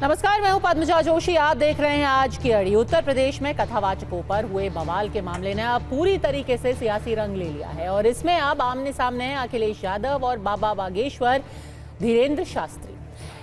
नमस्कार, मैं हूं पद्मजा जोशी। आप देख रहे हैं आज की अड़ी। उत्तर प्रदेश में कथावाचकों पर हुए बवाल के मामले ने अब पूरी तरीके से सियासी रंग ले लिया है और इसमें अब आमने सामने हैं अखिलेश यादव और बाबा बागेश्वर धीरेन्द्र शास्त्री।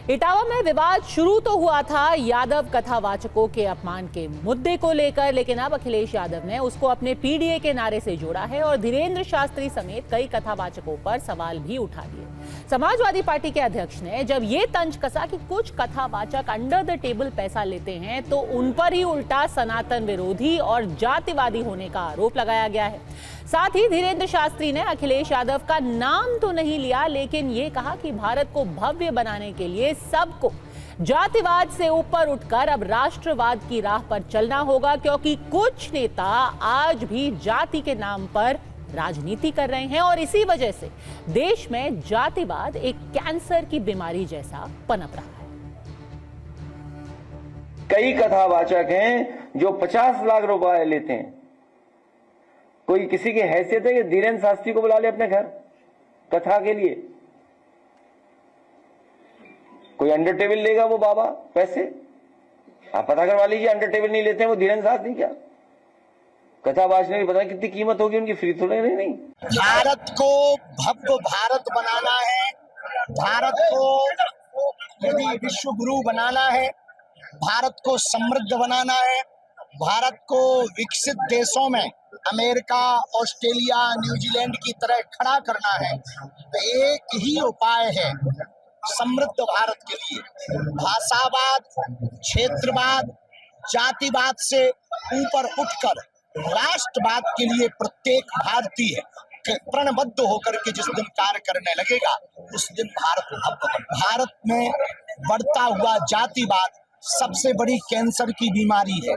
इटावा में विवाद शुरू तो हुआ था यादव कथावाचकों के अपमान के मुद्दे को लेकर, लेकिन अब अखिलेश यादव ने उसको अपने पीडीए के नारे से जोड़ा है और धीरेन्द्र शास्त्री समेत कई कथावाचकों पर सवाल भी उठा दिए। समाजवादी पार्टी के अध्यक्ष ने जब ये तंज कसा कि कुछ कथावाचक अंडर द टेबल पैसा लेते हैं तो उन पर ही उल्टा सनातन विरोधी और जातिवादी होने का आरोप लगाया गया है। साथ ही धीरेन्द्र शास्त्री ने अखिलेश यादव का नाम तो नहीं लिया, लेकिन ये कहा कि भारत को भव्य बनाने के लिए सबको जातिवाद से ऊपर उठकर अब राष्ट्रवाद की राह पर चलना होगा, क्योंकि कुछ नेता आज भी जाति के नाम पर राजनीति कर रहे हैं और इसी वजह से देश में जातिवाद एक कैंसर की बीमारी जैसा पनप रहा है। कई कथावाचक हैं जो 50 लाख रुपए लेते हैं। कोई किसी की हैसियत है कि धीरेन्द्र शास्त्री को बुला ले अपने घर कथा के लिए? कोई अंडर टेबल लेगा वो बाबा पैसे? आप पता करवा लीजिए, अंडर टेबल नहीं लेते हैं वो धीरेन्द्र शास्त्री। क्या कथावाचक ने पता कितनी कीमत होगी उनकी? फ्री थोड़े नहीं। भारत को भव्य भारत बनाना है, भारत को यदि विश्व गुरु बनाना है, भारत को समृद्ध बनाना है, भारत को विकसित देशों में अमेरिका, ऑस्ट्रेलिया, न्यूजीलैंड की तरह खड़ा करना है, तो एक ही उपाय है समृद्ध भारत के लिए। भाषावाद, क्षेत्रवाद, जातिवाद से ऊपर उठकर राष्ट्रवाद के लिए प्रत्येक भारतीय प्रणबद्ध होकर के जिस दिन कार्य करने लगेगा उस दिन भारत में बढ़ता हुआ जातिवाद सबसे बड़ी कैंसर की बीमारी है।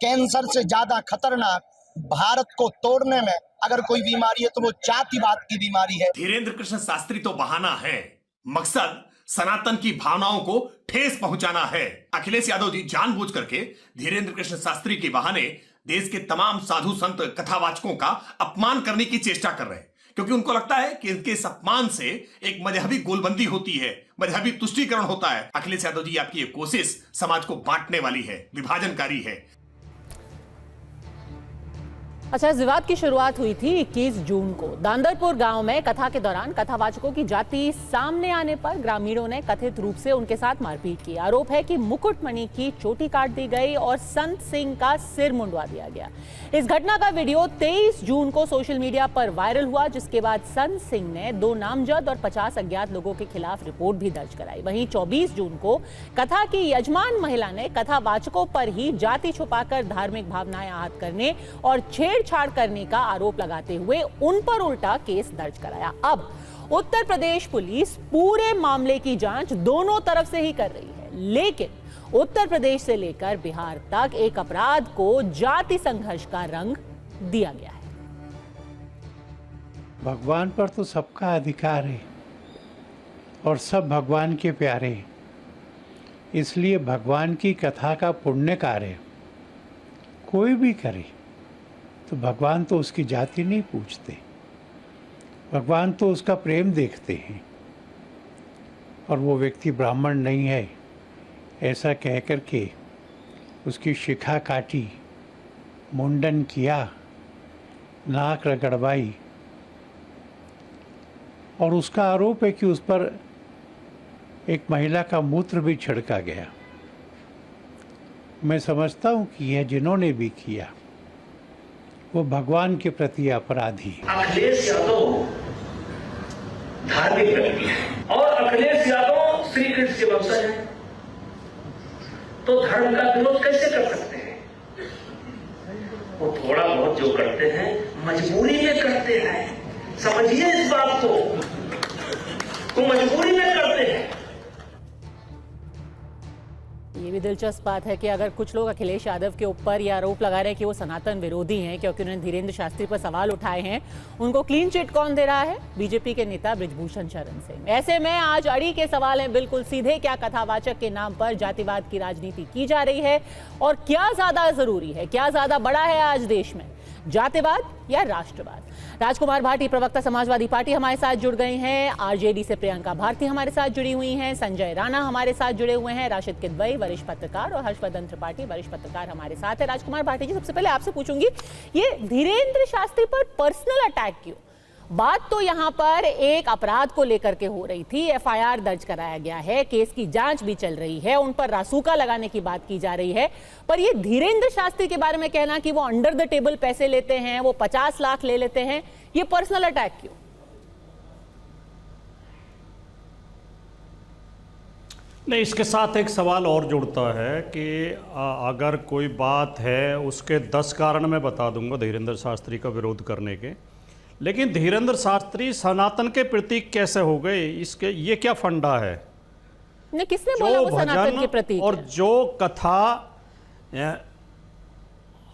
कैंसर से ज्यादा खतरनाक भारत को तोड़ने में अगर कोई बीमारी है तो वो जातिवाद की बीमारी है। धीरेन्द्र कृष्ण शास्त्री तो बहाना है, मकसद सनातन की भावनाओं को ठेस पहुंचाना है। अखिलेश यादव जी जानबूझ करके धीरेन्द्र कृष्ण शास्त्री के बहाने देश के तमाम साधु संत कथावाचकों का अपमान करने की चेष्टा कर रहे हैं, क्योंकि उनको लगता है कि इनके इस अपमान से एक मजहबी गोलबंदी होती है, मजहबी तुष्टीकरण होता है। अखिलेश यादव जी, आपकी ये कोशिश समाज को बांटने वाली है, विभाजनकारी है। अच्छा, इस विवाद की शुरुआत हुई थी 21 जून को दांदरपुर गांव में। कथा के दौरान कथावाचकों की जाति सामने आने पर ग्रामीणों ने कथित रूप से उनके साथ मारपीट की। आरोप है कि मुकुटमणि की चोटी काट दी गई और संत सिंह का सिर मुंडवा दिया गया। इस घटना का वीडियो 23 जून को सोशल मीडिया पर वायरल हुआ, जिसके बाद संत सिंह ने 2 नामजद और 50 अज्ञात लोगों के खिलाफ रिपोर्ट भी दर्ज कराई। वहीं 24 जून को कथा की यजमान महिला ने कथावाचकों पर ही जाति छुपाकर धार्मिक भावनाएं आहत करने और छेड़छाड़ करने का आरोप लगाते हुए उन पर उल्टा केस दर्ज कराया। अब उत्तर प्रदेश पुलिस पूरे मामले की जांच दोनों तरफ से ही कर रही है, लेकिन उत्तर प्रदेश से लेकर बिहार तक एक अपराध को जाति संघर्ष का रंग दिया गया है। भगवान पर तो सबका अधिकार है और सब भगवान के प्यारे हैं, इसलिए भगवान की कथा का पुण्य कार्य कोई भी करे तो भगवान तो उसकी जाति नहीं पूछते, भगवान तो उसका प्रेम देखते हैं। और वो व्यक्ति ब्राह्मण नहीं है ऐसा कह कर के उसकी शिखा काटी, मुंडन किया, नाक रगड़वाई और उसका आरोप है कि उस पर एक महिला का मूत्र भी छिड़का गया। मैं समझता हूँ कि यह जिन्होंने भी किया वो भगवान के प्रति अपराधी। अखिलेश यादव धार्मिक व्यक्ति है और अखिलेश यादव श्री कृष्ण के वंशज हैं, तो धर्म का विरोध कैसे कर सकते हैं? वो थोड़ा बहुत जो करते हैं मजबूरी में करते हैं, समझिए इस बात को, वो मजबूरी में करते हैं। ये भी दिलचस्प बात है कि अगर कुछ लोग अखिलेश यादव के ऊपर ये आरोप लगा रहे हैं कि वो सनातन विरोधी हैं क्योंकि उन्होंने धीरेन्द्र शास्त्री पर सवाल उठाए हैं, उनको क्लीन चिट कौन दे रहा है? बीजेपी के नेता बृजभूषण शरण सिंह। ऐसे में आज अड़ी के सवाल हैं बिल्कुल सीधे, क्या कथावाचक के नाम पर जातिवाद की राजनीति की जा रही है और क्या ज्यादा जरूरी है, क्या ज्यादा बड़ा है आज देश में? जातिवाद या राष्ट्रवाद? राजकुमार भाटी, प्रवक्ता समाजवादी पार्टी, हमारे साथ जुड़ गए हैं। आरजेडी से प्रियंका भारती हमारे साथ जुड़ी हुई हैं। संजय राणा हमारे साथ जुड़े हुए हैं। राशिद किदवई, वरिष्ठ पत्रकार, और हर्षवर्धन त्रिपाठी, वरिष्ठ पत्रकार हमारे साथ है। राजकुमार भाटी जी, सबसे पहले आपसे पूछूंगी, ये धीरेन्द्र शास्त्री पर पर्सनल अटैक क्यों? बात तो यहां पर एक अपराध को लेकर के हो रही थी, एफआईआर दर्ज कराया गया है, केस की जांच भी चल रही है, उन पर रासुका लगाने की बात की जा रही है, पर ये धीरेन्द्र शास्त्री के बारे में कहना कि वो अंडर द टेबल पैसे लेते हैं, वो 50 लाख ले लेते हैं, ये पर्सनल अटैक क्यों? नहीं, इसके साथ एक सवाल और जुड़ता है कि अगर कोई बात है, उसके 10 कारण मैं बता दूंगा धीरेन्द्र शास्त्री का विरोध करने के, लेकिन धीरेन्द्र शास्त्री सनातन के प्रतीक कैसे हो गए, इसके ये क्या फंडा है? ने किसने बोला वो सनातन के प्रतीक और है? जो कथा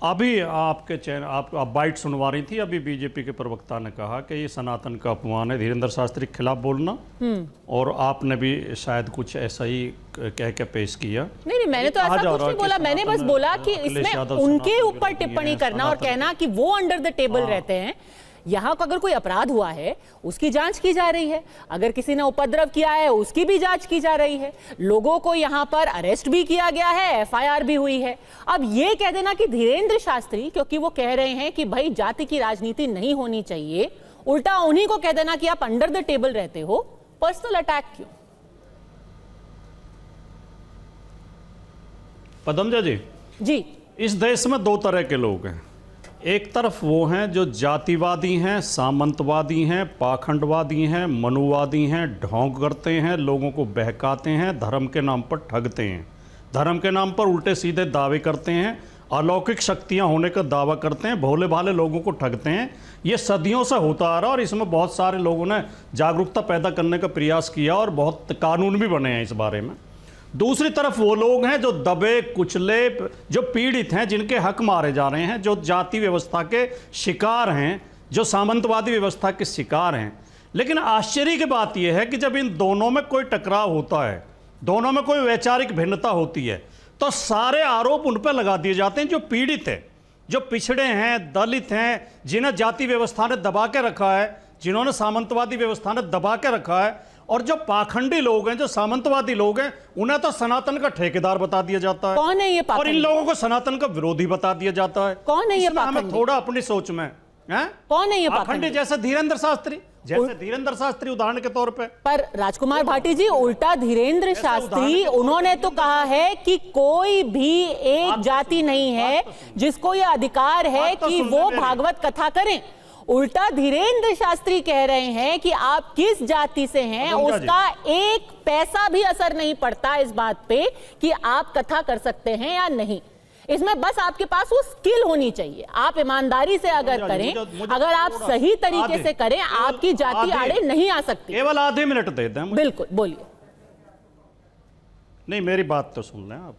अभी आपके चैनल आप बाइट सुनवा रही थी, अभी बीजेपी के प्रवक्ता ने कहा कि ये सनातन का अपमान है धीरेन्द्र शास्त्री के खिलाफ बोलना, और आपने भी शायद कुछ ऐसा ही कह के पेश किया। नहीं, मैंने तो ऐसा कुछ नहीं बोला, मैंने बस बोला कि इसमें उनके ऊपर टिप्पणी करना और कहना कि वो अंडर द टेबल रहते हैं। यहाँ को अगर कोई अपराध हुआ है उसकी जांच की जा रही है, अगर किसी ने उपद्रव किया है उसकी भी जांच की जा रही है, लोगों को यहाँ पर अरेस्ट भी किया गया है, एफआईआर भी हुई है। अब ये कह देना कि धीरेन्द्र शास्त्री, क्योंकि वो कह रहे हैं कि भाई जाति की राजनीति नहीं होनी चाहिए, उल्टा उन्हीं को कह देना कि आप अंडर द टेबल रहते हो, पर्सनल अटैक क्यों? पदमजा जी, इस देश में 2 तरह के लोग हैं। एक तरफ वो हैं जो जातिवादी हैं, सामंतवादी हैं, पाखंडवादी हैं, मनुवादी हैं, ढोंग करते हैं, लोगों को बहकाते हैं, धर्म के नाम पर ठगते हैं, धर्म के नाम पर उल्टे सीधे दावे करते हैं, अलौकिक शक्तियां होने का दावा करते हैं, भोले भाले लोगों को ठगते हैं। ये सदियों से होता आ रहा, और इसमें बहुत सारे लोगों ने जागरूकता पैदा करने का प्रयास किया और बहुत कानून भी बने हैं इस बारे में। दूसरी तरफ वो लोग हैं जो दबे कुचले, जो पीड़ित हैं, जिनके हक मारे जा रहे हैं, जो जाति व्यवस्था के शिकार हैं, जो सामंतवादी व्यवस्था के शिकार हैं। लेकिन आश्चर्य की बात यह है कि जब इन दोनों में कोई टकराव होता है, दोनों में कोई वैचारिक भिन्नता होती है, तो सारे आरोप उन पर लगा दिए जाते हैं जो पीड़ित है, जो पिछड़े हैं, दलित हैं, जिन्हें जाति व्यवस्था ने दबा के रखा है, जिन्होंने सामंतवादी व्यवस्था ने दबा के रखा है, और जो पाखंडी लोग हैं, जो सामंतवादी लोग हैं, उन्हें तो सनातन का ठेकेदार बता दिया जाता है। कौन है ये पाखंडी? और इन लोगों को सनातन का विरोधी बता दिया जाता है। कौन है ये पाखंडी? हमें थोड़ा अपनी सोच में कौन है ये पाखंडी? जैसे धीरेन्द्र शास्त्री उदाहरण के तौर पे। पर राजकुमार भाटी जी, उल्टा धीरेन्द्र शास्त्री, उन्होंने तो कहा है कि कोई भी एक जाति नहीं है जिसको ये अधिकार है कि वो भागवत कथा करें। उल्टा धीरेन्द्र शास्त्री कह रहे हैं कि आप किस जाति से हैं उसका एक पैसा भी असर नहीं पड़ता इस बात पे कि आप कथा कर सकते हैं या नहीं। इसमें बस आपके पास वो स्किल होनी चाहिए, आप ईमानदारी से अगर करें, अगर आप सही तरीके से करें, आपकी जाति आड़े नहीं आ सकती। केवल आधे मिनट दे दें। बिल्कुल, बोलिए। नहीं, मेरी बात तो सुन लें आप।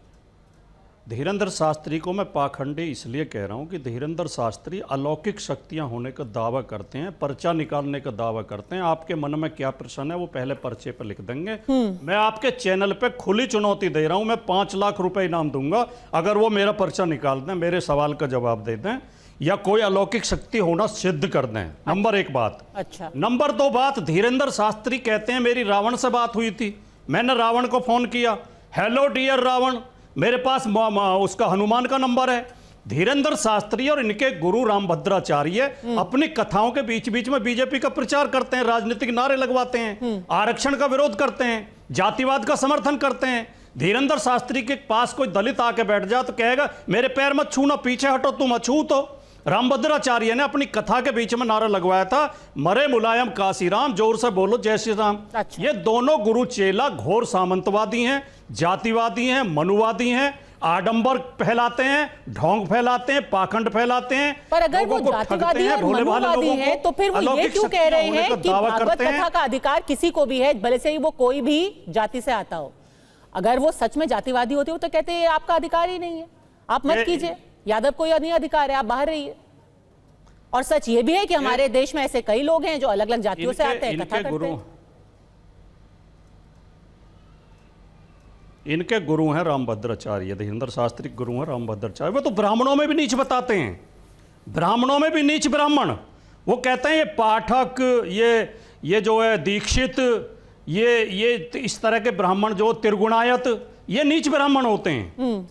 धीरेन्द्र शास्त्री को मैं पाखंडी इसलिए कह रहा हूं कि धीरेन्द्र शास्त्री अलौकिक शक्तियां होने का दावा करते हैं, पर्चा निकालने का दावा करते हैं। आपके मन में क्या प्रश्न है वो पहले पर्चे पर लिख देंगे। मैं आपके चैनल पे खुली चुनौती दे रहा हूं, मैं 5 लाख रुपए इनाम दूंगा अगर वो मेरा पर्चा निकाल दें, मेरे सवाल का जवाब दे दें, या कोई अलौकिक शक्ति होना सिद्ध कर दें। नंबर 1 बात। अच्छा। नंबर 2 बात, धीरेन्द्र शास्त्री कहते हैं मेरी रावण से बात हुई थी, मैंने रावण को फोन किया, हेलो डियर रावण, मेरे पास उसका हनुमान का नंबर है। धीरेन्द्र शास्त्री और इनके गुरु रामभद्राचार्य अपनी कथाओं के बीच बीच में बीजेपी का प्रचार करते हैं, राजनीतिक नारे लगवाते हैं, आरक्षण का विरोध करते हैं, जातिवाद का समर्थन करते हैं। धीरेन्द्र शास्त्री के पास कोई दलित आके बैठ जाए तो कहेगा मेरे पैर मत छूना, पीछे हटो, तुम अछू। तो रामभद्राचार्य ने अपनी कथा के बीच में नारा लगवाया था, मरे मुलायम काशीराम, जोर से बोलो जय श्री राम। अच्छा। ये दोनों गुरु चेला घोर सामंतवादी हैं, जातिवादी हैं, मनुवादी हैं, आडंबर फैलाते हैं, ढोंग फैलाते हैं, पाखंड फैलाते हैं। पर अगर वो जातिवादी और मनुवादी हैं तो फिर वो ये क्यों कह रहे हैं कि भागवत कथा का अधिकार किसी को भी है, भले से ही वो कोई भी जाति से आता हो? अगर वो सच में जातिवादी होते हो तो कहते हैं आपका अधिकार ही नहीं है, आप मत कीजिए, यादव को नहीं अधिकार है, आप बाहर रहिए। और सच ये भी है कि हमारे देश में ऐसे कई लोग हैं जो अलग अलग जातियों से आते हैं, कथा करते हैं। इनके गुरु हैं रामभद्राचार्य, धीरेन्द्र शास्त्री गुरु हैं रामभद्राचार्य। वो तो ब्राह्मणों में भी नीच बताते हैं, ब्राह्मणों में भी नीच ब्राह्मण। वो कहते हैं ये पाठक, ये जो है दीक्षित, ये इस तरह के ब्राह्मण जो त्रिगुणायत, ये नीच ब्राह्मण होते हैं।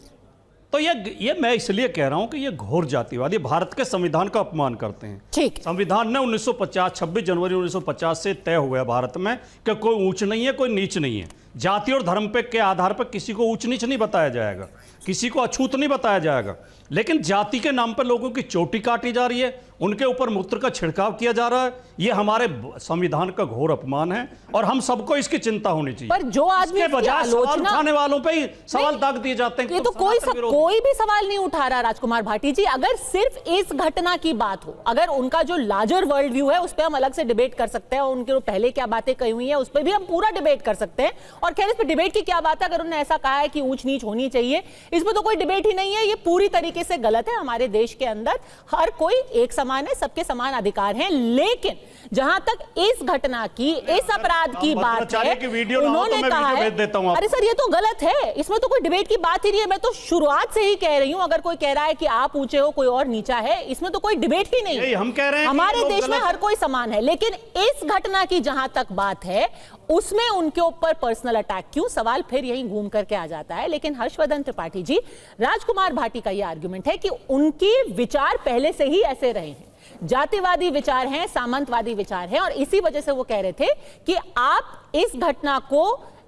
तो ये मैं इसलिए कह रहा हूं कि ये घोर जातिवादी भारत के संविधान का अपमान करते हैं। ठीक। संविधान ने 1950 26 जनवरी 1950 से तय हुआ है भारत में कि कोई ऊंच नहीं है, कोई नीच नहीं है। जाति और धर्म पे के आधार पर किसी को ऊंच नीच नहीं बताया जाएगा, किसी को अछूत नहीं बताया जाएगा। लेकिन जाति के नाम पर लोगों की चोटी काटी जा रही है, उनके ऊपर मूत्र का छिड़काव किया जा रहा है। ये हमारे संविधान का घोर अपमान है और हम सबको इसकी चिंता होनी चाहिए। पर जो आदमी इसके बजाय सवाल उठाने वालों पे ही सवाल दाग दिए जाते हैं। ये तो कोई भी सवाल नहीं उठा रहा राजकुमार भाटी जी। अगर सिर्फ इस घटना की बात हो, अगर उनका जो लार्जर वर्ल्ड व्यू है उस पर हम अलग से डिबेट कर सकते हैं, उनके पहले क्या बातें कही हुई हैं उस पर भी हम पूरा डिबेट कर सकते हैं। और खैर इस पर डिबेट की क्या बात है, अगर उन्होंने ऐसा कहा है कि ऊंच नीच होनी चाहिए, इसमें तो कोई डिबेट ही नहीं है। ये पूरी तरीके से गलत है। हमारे देश के अंदर हर कोई एक समान है, सबके समान अधिकार हैं। लेकिन जहां तक इस घटना की, इस अपराध की बात है, उन्होंने कहा है, अरे सर ये तो गलत है, इसमें तो कोई डिबेट की बात ही नहीं है। मैं तो शुरुआत से ही कह रही हूं, अगर कोई कह रहा है कि आप ऊंचे हो कोई और नीचा है, इसमें तो कोई डिबेट ही नहीं है। हम कह रहे हैं हमारे देश में हर कोई समान है। लेकिन इस घटना की जहां तक बात है, उसमें उनके ऊपर पर्सनल अटैक क्यों, सवाल फिर यहीं घूम करके आ जाता है। लेकिन हर्षवर्धन त्रिपाठी जी, राजकुमार भाटी का यह आर्गुमेंट है कि उनके विचार पहले से ही ऐसे रहे हैं, जातिवादी विचार हैं, सामंतवादी विचार हैं, और इसी वजह से वो कह रहे थे कि आप इस घटना को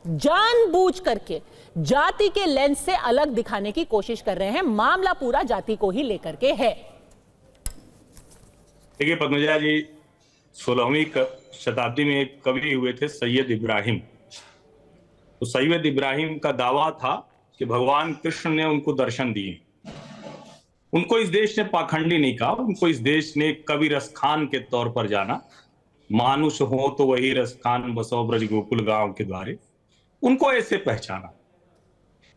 जानबूझ करके जाति के लेंस से अलग दिखाने की कोशिश कर रहे हैं। मामला पूरा जाति को ही लेकर के है। देखिए पद्मजा जी, 16वीं शताब्दी में एक कवि हुए थे सैयद इब्राहिम। तो सैयद इब्राहिम का दावा था कि भगवान कृष्ण ने उनको दर्शन दिए। उनको इस देश ने पाखंडी नहीं कहा, उनको इस देश ने कवि रसखान के तौर पर जाना। मानुष हो तो वही रसखान बसो ब्रज गोकुल गांव के द्वारे, उनको ऐसे पहचाना।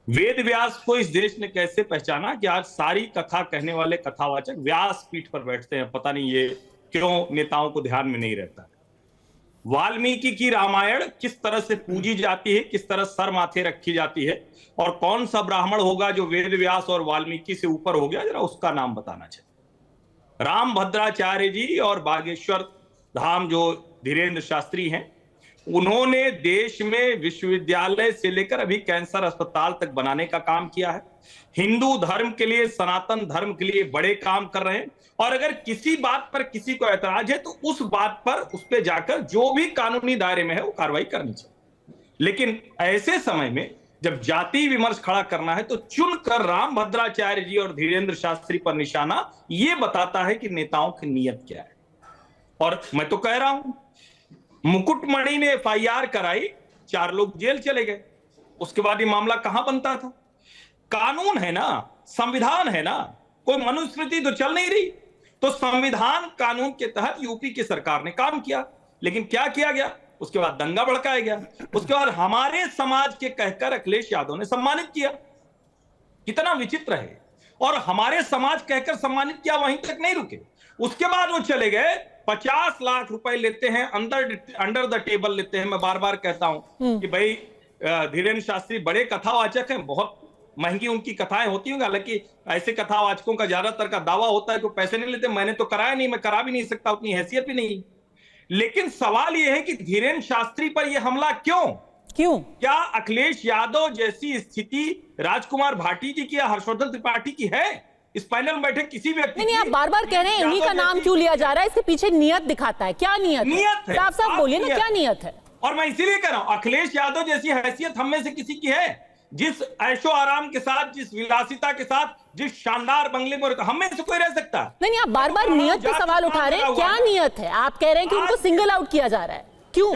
वेद व्यास को इस देश ने कैसे पहचाना कि आज सारी कथा कहने वाले कथावाचक व्यास पीठ पर बैठते हैं। पता नहीं ये क्यों नेताओं को ध्यान में नहीं रहता है। वाल्मीकि की रामायण किस तरह से पूजी जाती है, किस तरह सर माथे रखी जाती है, और कौन सा ब्राह्मण होगा जो वेद व्यास और वाल्मीकि से ऊपर हो गया, जरा उसका नाम बताना चाहिए। राम भद्राचार्य जी और बागेश्वर धाम जो धीरेन्द्र शास्त्री हैं, उन्होंने देश में विश्वविद्यालय से लेकर अभी कैंसर अस्पताल तक बनाने का काम किया है। हिंदू धर्म के लिए, सनातन धर्म के लिए बड़े काम कर रहे हैं। और अगर किसी बात पर किसी को ऐतराज है तो उस बात पर, उस पे जाकर जो भी कानूनी दायरे में है वो कार्रवाई करनी चाहिए। लेकिन ऐसे समय में जब जाति विमर्श खड़ा करना है तो चुनकर राम भद्राचार्य जी और धीरेन्द्र शास्त्री पर निशाना, ये बताता है कि नेताओं की नीयत क्या है। और मैं तो कह रहा हूं, मुकुटमणि ने FIR कराई, 4 लोग जेल चले गए। उसके बाद ये मामला कहां बनता था? कानून है ना, संविधान है ना, कोई मनुस्मृति तो चल नहीं रही। तो संविधान कानून के तहत यूपी की सरकार ने काम किया, लेकिन क्या किया गया? उसके बाद दंगा भड़काया गया। उसके बाद हमारे समाज के कहकर अखिलेश यादव ने सम्मानित किया। कितना विचित्र है। और हमारे समाज कहकर सम्मानित किया, वहीं तक नहीं रुके। उसके बाद वो चले गए, 50 लाख रुपए लेते हैं, अंडर द टेबल लेते हैं। मैं बार बार कहता हूं कि भाई धीरेन्द्र शास्त्री बड़े कथावाचक हैं, बहुत महंगी उनकी कथाएं होती होंगी। हालांकि ऐसे कथावाचकों का ज्यादातर का दावा होता है कि पैसे नहीं लेते। मैंने तो कराया नहीं, मैं करा भी नहीं सकता, उतनी हैसियत भी नहीं। लेकिन सवाल यह है कि धीरेन्द्र शास्त्री पर यह हमला क्यों? क्या अखिलेश यादव जैसी स्थिति राजकुमार भाटी जी की या हर्षवर्धन त्रिपाठी की है? इस पैनल में बैठे किसी व्यक्ति नहीं, आप बार बार कह रहे हैं उन्हीं का नाम क्यों लिया जा रहा है? इसके पीछे नियत दिखाता है। क्या नियत है? साफ साफ बोलिए ना, क्या नियत है? और मैं इसीलिए कह रहा हूं, अखिलेश यादव जैसी हैसियत हम में से किसी की है? जिस ऐशो आराम के साथ, जिस विलासिता के साथ, जिस शानदार बंगले में हम में से कोई रह सकता? नहीं, आप बार बार नियत पे सवाल उठा रहे हैं। क्या नियत है? आप कह रहे हैं कि उनको सिंगल आउट किया जा रहा है, क्यों?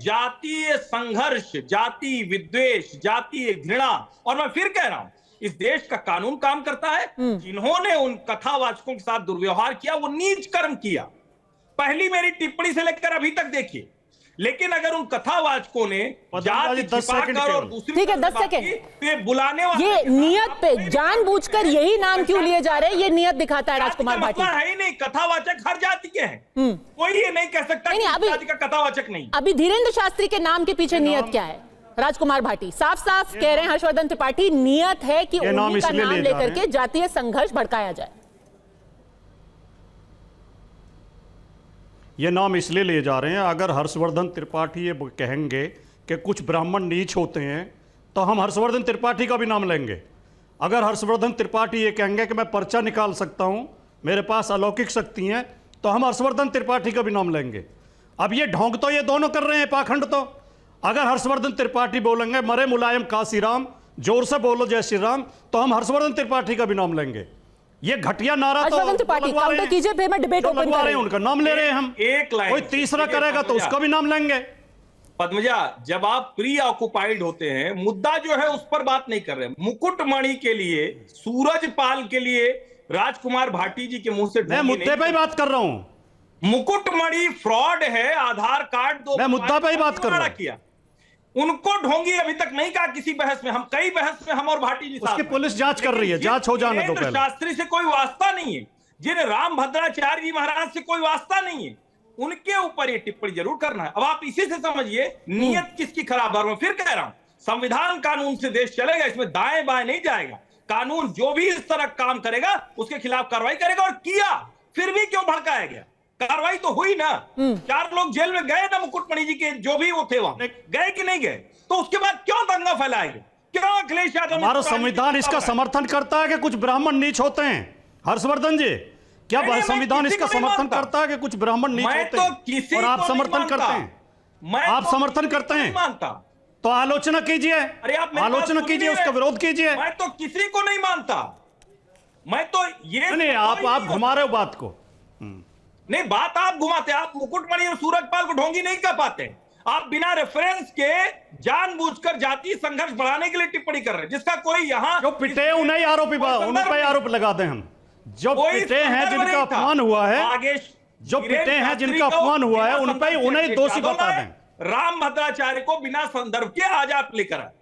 जातीय संघर्ष, जाति विद्वेष, जातीय घृणा। और मैं फिर कह रहा हूं, इस देश का कानून काम करता है। जिन्होंने उन कथावाचकों के साथ दुर्व्यवहार किया, वो नीच कर्म किया। पहली मेरी टिप्पणी से लेकर अभी तक देखिए। लेकिन अगर उन कथावाचकों ने जात छिपाकर और दूसरी, ठीक है 10 सेकंड, ये बुलाने वाले, ये नियत पे जानबूझकर यही नाम क्यों लिए जा रहे हैं? ये नियत दिखाता है राजकुमार भाटी। है ही नहीं, कथावाचक हर जाति के हैं। कोई ये नहीं कह सकता कि जाति का कथावाचक नहीं। अभी धीरेन्द्र शास्त्री के नाम के पीछे नियत क्या है? राजकुमार भाटी साफ साफ कह रहे हैं, हर्षवर्धन त्रिपाठी, नियत है कि उन्हीं का नाम लेकर के जातीय संघर्ष भड़काया जाए। ये नाम इसलिए लिए जा रहे हैं, अगर हर्षवर्धन त्रिपाठी ये कहेंगे कि कुछ ब्राह्मण नीच होते हैं तो हम हर्षवर्धन त्रिपाठी का भी नाम लेंगे। अगर हर्षवर्धन त्रिपाठी ये कहेंगे कि मैं पर्चा निकाल सकता हूं, मेरे पास अलौकिक शक्ति हैं, तो हम हर्षवर्धन त्रिपाठी का भी नाम लेंगे। अब ये ढोंग तो ये दोनों कर रहे हैं, पाखंड तो। अगर हर्षवर्धन त्रिपाठी बोलेंगे मरे मुलायम काशीराम, जोर से बोलो जय श्री राम, तो हम हर्षवर्धन त्रिपाठी का भी नाम लेंगे। ये घटिया नारा तो काउंटर कीजिए, फिर मैं डिबेट ओपन कर रही हूं। उनका नाम ले रहे हैं हम। एक लाइन कोई तीसरा करेगा तो उसका भी नाम लेंगे। पद्मजा, जब आप प्री ऑक्युपाइड होते हैं, मुद्दा जो है उस पर बात नहीं कर रहे। मुकुटमणि के लिए, सूरजपाल के लिए राजकुमार भाटी जी के मुंह से मैं मुद्दे पे ही बात कर रहा हूं। मुकुटमणि फ्रॉड है, आधार कार्ड दो, मैं मुद्दा पे ही बात कर रहा हूं। किया उनको ढोंगी अभी तक नहीं कहा किसी बहस में। हम कई बहस में हम और भाटी जी उसकी पुलिस जांच कर रही है, जांच हो जाने दो पहले। शास्त्री से कोई वास्ता नहीं है, जिन्हें राम भद्राचार्य जी महाराज से कोई वास्ता नहीं है, उनके ऊपर ये टिप्पणी जरूर करना है। अब आप इसी से समझिए नीयत किसकी खराब है। मैं फिर कह रहा हूं, संविधान कानून से देश चलेगा, इसमें दाएं बाएं नहीं जाएगा। कानून जो भी इस तरह काम करेगा उसके खिलाफ कार्रवाई करेगा। और किया, फिर भी क्यों भड़काया गया? कार्रवाई तो हुई ना। 4 लोग जेल में गए ना, मुकुटमणि जी के जो भी वो थे वहां गए कि नहीं गए? तो उसके बाद क्यों दंगा फैलाएंगे? क्यों अखिलेश यादव? हमारा संविधान इसका समर्थन करता है कि कुछ ब्राह्मण नीच होते हैं। हर्षवर्धन जी, क्या संविधान इसका समर्थन करता है कि कुछ ब्राह्मण नीच होते हैं? और आप समर्थन करते हैं? आप समर्थन करते हैं? मानता तो आलोचना कीजिए। अरे आप आलोचना कीजिए, उसका विरोध कीजिए। मैं तो किसी को नहीं मानता। मैं तो ये नहीं, आप घुमा रहे हो बात को। नहीं, बात आप घुमाते। आप मुकुटमणि और सूरजपाल को ढोंगी नहीं कर पाते। आप बिना रेफरेंस के जानबूझकर जातीय संघर्ष बढ़ाने के लिए टिप्पणी कर रहे हैं, जिसका कोई यहाँ जो पिटे उन्हें आरोपी, उन पर आरोप लगा दें हम। जो पिटे हैं, जिनका अपमान हुआ है, जो पिटे हैं, जिनका अपमान हुआ है, उन पर उन्हें दोषी बता दें। राम भद्राचार्य को बिना संदर्भ के आज आप लेकर आए।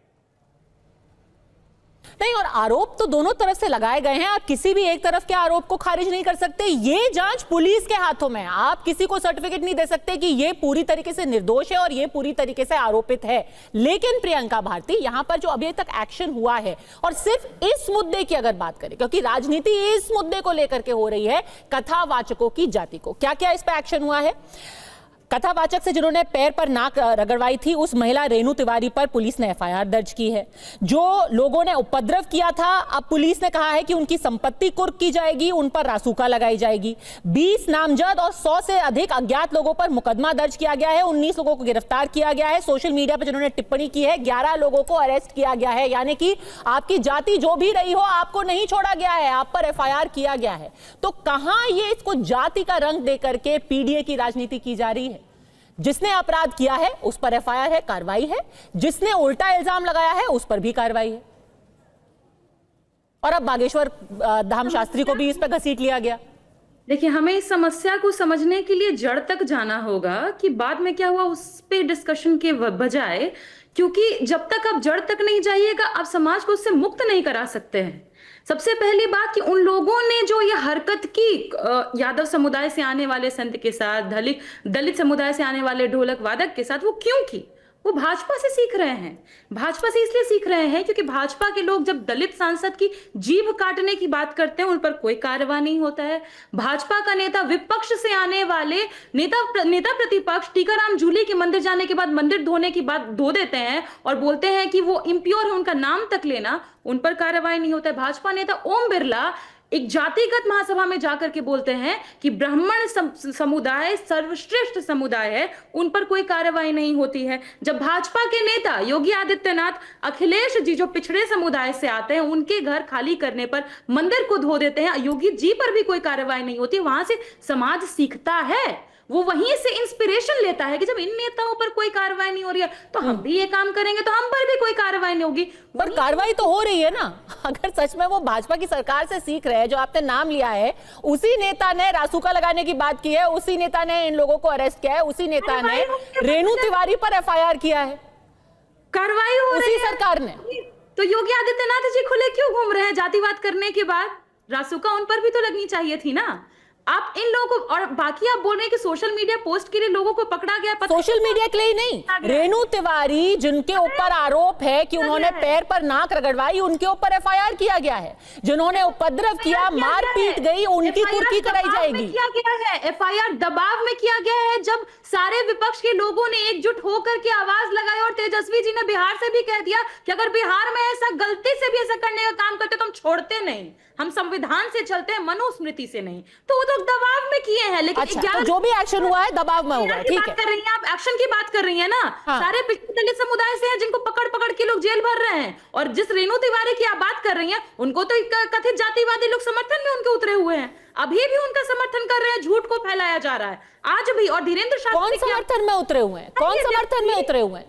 नहीं, और आरोप तो दोनों तरफ से लगाए गए हैं। आप किसी भी एक तरफ के आरोप को खारिज नहीं कर सकते। ये जांच पुलिस के हाथों में है। आप किसी को सर्टिफिकेट नहीं दे सकते कि ये पूरी तरीके से निर्दोष है और ये पूरी तरीके से आरोपित है। लेकिन प्रियंका भारती, यहां पर जो अभी तक एक्शन हुआ है, और सिर्फ इस मुद्दे की अगर बात करें, क्योंकि राजनीति इस मुद्दे को लेकर के हो रही है, कथावाचकों की जाति को, क्या क्या इस पर एक्शन हुआ है? कथावाचक से जिन्होंने पैर पर नाक रगड़वाई थी, उस महिला रेणु तिवारी पर पुलिस ने एफआईआर दर्ज की है। जो लोगों ने उपद्रव किया था, अब पुलिस ने कहा है कि उनकी संपत्ति कुर्क की जाएगी, उन पर रासुका लगाई जाएगी। 20 नामजद और 100 से अधिक अज्ञात लोगों पर मुकदमा दर्ज किया गया है। 19 लोगों को गिरफ्तार किया गया है। सोशल मीडिया पर जिन्होंने टिप्पणी की है, 11 लोगों को अरेस्ट किया गया है। यानी कि आपकी जाति जो भी रही हो, आपको नहीं छोड़ा गया है, आप पर एफआईआर किया गया है। तो कहां ये इसको जाति का रंग देकर के पीडीए की राजनीति की जा रही है? जिसने अपराध किया है उस पर एफआईआर है, कार्रवाई है। जिसने उल्टा इल्जाम लगाया है उस पर भी कार्रवाई है। और अब बागेश्वर धाम शास्त्री को भी इस पर घसीट लिया गया। देखिए, हमें इस समस्या को समझने के लिए जड़ तक जाना होगा कि बाद में क्या हुआ उस पे डिस्कशन के बजाय, क्योंकि जब तक आप जड़ तक नहीं जाइएगा आप समाज को उससे मुक्त नहीं करा सकते हैं। सबसे पहली बात कि उन लोगों ने जो ये हरकत की यादव समुदाय से आने वाले संत के साथ, दलित समुदाय से आने वाले ढोलक वादक के साथ, वो क्यों की? वो भाजपा से सीख रहे हैं। भाजपा से इसलिए सीख रहे हैं क्योंकि भाजपा के लोग जब दलित सांसद की जीभ काटने की बात करते हैं उन पर कोई कार्रवाई नहीं होता है। भाजपा का नेता विपक्ष से आने वाले नेता प्रतिपक्ष टीकाराम जूली के मंदिर जाने के बाद मंदिर धोने की बात धो देते हैं और बोलते हैं कि वो इम्प्योर है, उनका नाम तक लेना, उन पर कार्रवाई नहीं होता है। भाजपा नेता ओम बिरला एक जातिगत महासभा में जाकर के बोलते हैं कि ब्राह्मण समुदाय सर्वश्रेष्ठ समुदाय है, उन पर कोई कार्रवाई नहीं होती है। जब भाजपा के नेता योगी आदित्यनाथ, अखिलेश जी जो पिछड़े समुदाय से आते हैं, उनके घर खाली करने पर मंदिर को धो देते हैं, योगी जी पर भी कोई कार्रवाई नहीं होती। वहां से समाज सीखता है, वो वहीं से इंस्पिरेशन लेता है कि जब इन नेताओं पर कोई कार्रवाई नहीं हो रही है तो हम भी ये काम करेंगे, तो हम पर भी कोई कार्रवाई नहीं होगी। पर कार्रवाई तो हो रही है ना। अगर सच में वो भाजपा की सरकार से सीख रहे हैं, जो आपने नाम लिया है, उसी नेता ने रासुका लगाने की बात की है, उसी नेता ने इन लोगों को अरेस्ट किया है, उसी नेता ने रेणु तिवारी पर एफआईआर किया है, कार्रवाई हो रही है उसी सरकार ने। तो योगी आदित्यनाथ जी खुले क्यों घूम रहे हैं जातिवाद करने के बाद? रासुका उन पर भी तो लगनी चाहिए थी ना। आप इन लोगों को, और बाकी आप बोल रहे हैं कि सोशल मीडिया पोस्ट के लिए लोगों को पकड़ा गया। सोशल मीडिया के लिए ही नहीं, रेणु तिवारी जिनके ऊपर आरोप है कि उन्होंने पैर पर नाक रगड़वाई, उनके ऊपर एफआईआर किया गया है। जिन्होंने उपद्रव किया, मारपीट गई, उनकी कुर्की कराई जाएगी। किया गया है एफआईआर दबाव में किया गया है, जब सारे विपक्ष के लोगों ने एकजुट होकर के आवाज लगाई और तेजस्वी जी ने बिहार से भी कह दिया कि अगर बिहार में ऐसा गलती से भी ऐसा करने का काम करते तो हम छोड़ते नहीं, हम संविधान से चलते हैं, मनुस्मृति से नहीं। तो वो तो दबाव में किए हैं, लेकिन अच्छा, तो जो भी एक्शन हुआ है दबाव में हुआ है, ठीक है। कर रही हैं आप, एक्शन की बात कर रही हैं ना। हाँ। सारे पिछड़े दलित समुदाय से हैं जिनको पकड़ पकड़ के लोग जेल भर रहे हैं, और जिस रेणु तिवारी की आप बात कर रही हैं उनको तो कथित जातिवादी लोग समर्थन में उनके उतरे हुए हैं, अभी भी उनका समर्थन कर रहे हैं, झूठ को फैलाया जा रहा है आज भी। और धीरेन्द्र शास्त्री कौन समर्थन में उतरे हुए हैं? कौन समर्थन में उतरे हुए हैं?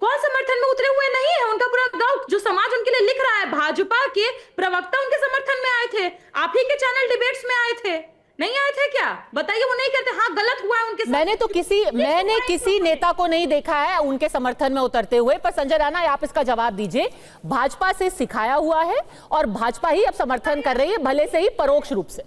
कौन समर्थन में उतरे हुए नहीं है? उनका पूरा गांव, जो समाज उनके लिए लिख रहा है, भाजपा के प्रवक्ता उनके समर्थन में आए थे, आप ही के चैनल डिबेट्स में आए थे, नहीं आए थे क्या? बताइए, वो नहीं कहते हाँ गलत हुआ है उनके साथ। मैंने किसी नेता को नहीं देखा है उनके समर्थन में उतरते हुए। पर संजय राणा, आप इसका जवाब दीजिए। भाजपा से सिखाया हुआ है और भाजपा ही अब समर्थन कर रही है, भले से ही परोक्ष रूप से।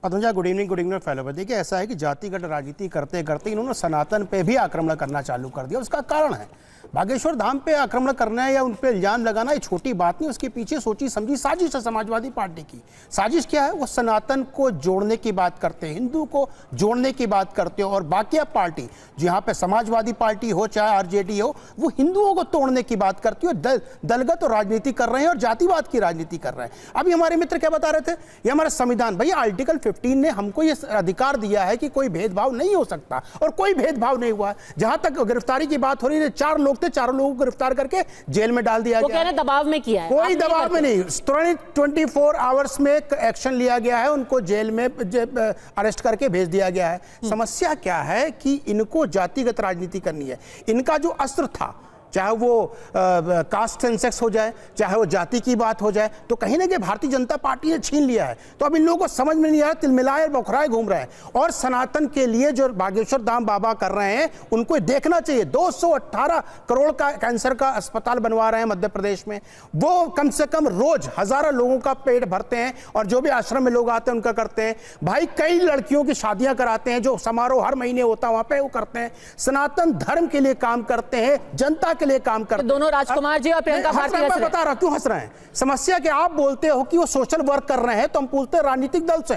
पतंजा, गुड इवनिंग फेलो। देखिए, ऐसा है कि जातिगत राजनीति करते करते इन्होंने सनातन पे भी आक्रमण करना चालू कर दिया। उसका कारण है बागेश्वर धाम पे आक्रमण करना है या उन पे इल्जाम लगाना, ये छोटी बात नहीं। उसके पीछे सोची समझी साजिश है समाजवादी पार्टी की। साजिश क्या है? वो सनातन को जोड़ने की बात करते हैं, हिंदू को जोड़ने की बात करते हो, और बाकी पार्टी जहाँ पे समाजवादी पार्टी हो चाहे आरजेडी हो, वो हिंदुओं को तोड़ने की बात करती हो। दलगत राजनीति कर रहे हैं और जातिवाद की राजनीति कर रहे हैं। अभी हमारे मित्र क्या बता रहे थे, ये हमारा संविधान, भैया आर्टिकल 15 ने हमको ये अधिकार दिया है कि कोई भेदभाव नहीं हो सकता, और कोई भेदभाव नहीं हुआ। जहां तक गिरफ्तारी की बात हो रही है, 4 लोग थे, चारों लोगों को गिरफ्तार करके जेल में डाल दिया गया। दबाव में किया है, कोई दबाव में नहीं, तुरंत 24 आवर्स में एक्शन लिया गया है, उनको जेल में अरेस्ट करके भेज दिया गया है। समस्या क्या है कि इनको जातिगत राजनीति करनी है। इनका जो अस्त्र था, चाहे वो कास्ट सेंसेक्स हो जाए, चाहे वो जाति की बात हो जाए, तो कहीं ना कहीं भारतीय जनता पार्टी ने छीन लिया है। तो अब इन लोगों को समझ में नहीं आ रहा, तिलमिलाए और बौखराए घूम रहे हैं। और सनातन के लिए जो बागेश्वर धाम बाबा कर रहे हैं, उनको देखना चाहिए। 218 करोड़ का कैंसर का अस्पताल बनवा रहे हैं मध्य प्रदेश में। वो कम से कम रोज हजारों लोगों का पेट भरते हैं, और जो भी आश्रम में लोग आते हैं उनका करते हैं। भाई, कई लड़कियों की शादियां कराते हैं, जो समारोह हर महीने होता है वहां पे वो करते हैं। सनातन धर्म के लिए काम करते हैं, जनता के लिए काम करते हैं। दोनों राजकुमार जी और प्रियंका भारती मैं बता रहा, क्यों हंस रहे हैं? समस्या कि आप बोलते हो कि वो सोशल वर्क कर रहे हैं, तो हम पूछते हैं राजनीतिक दल से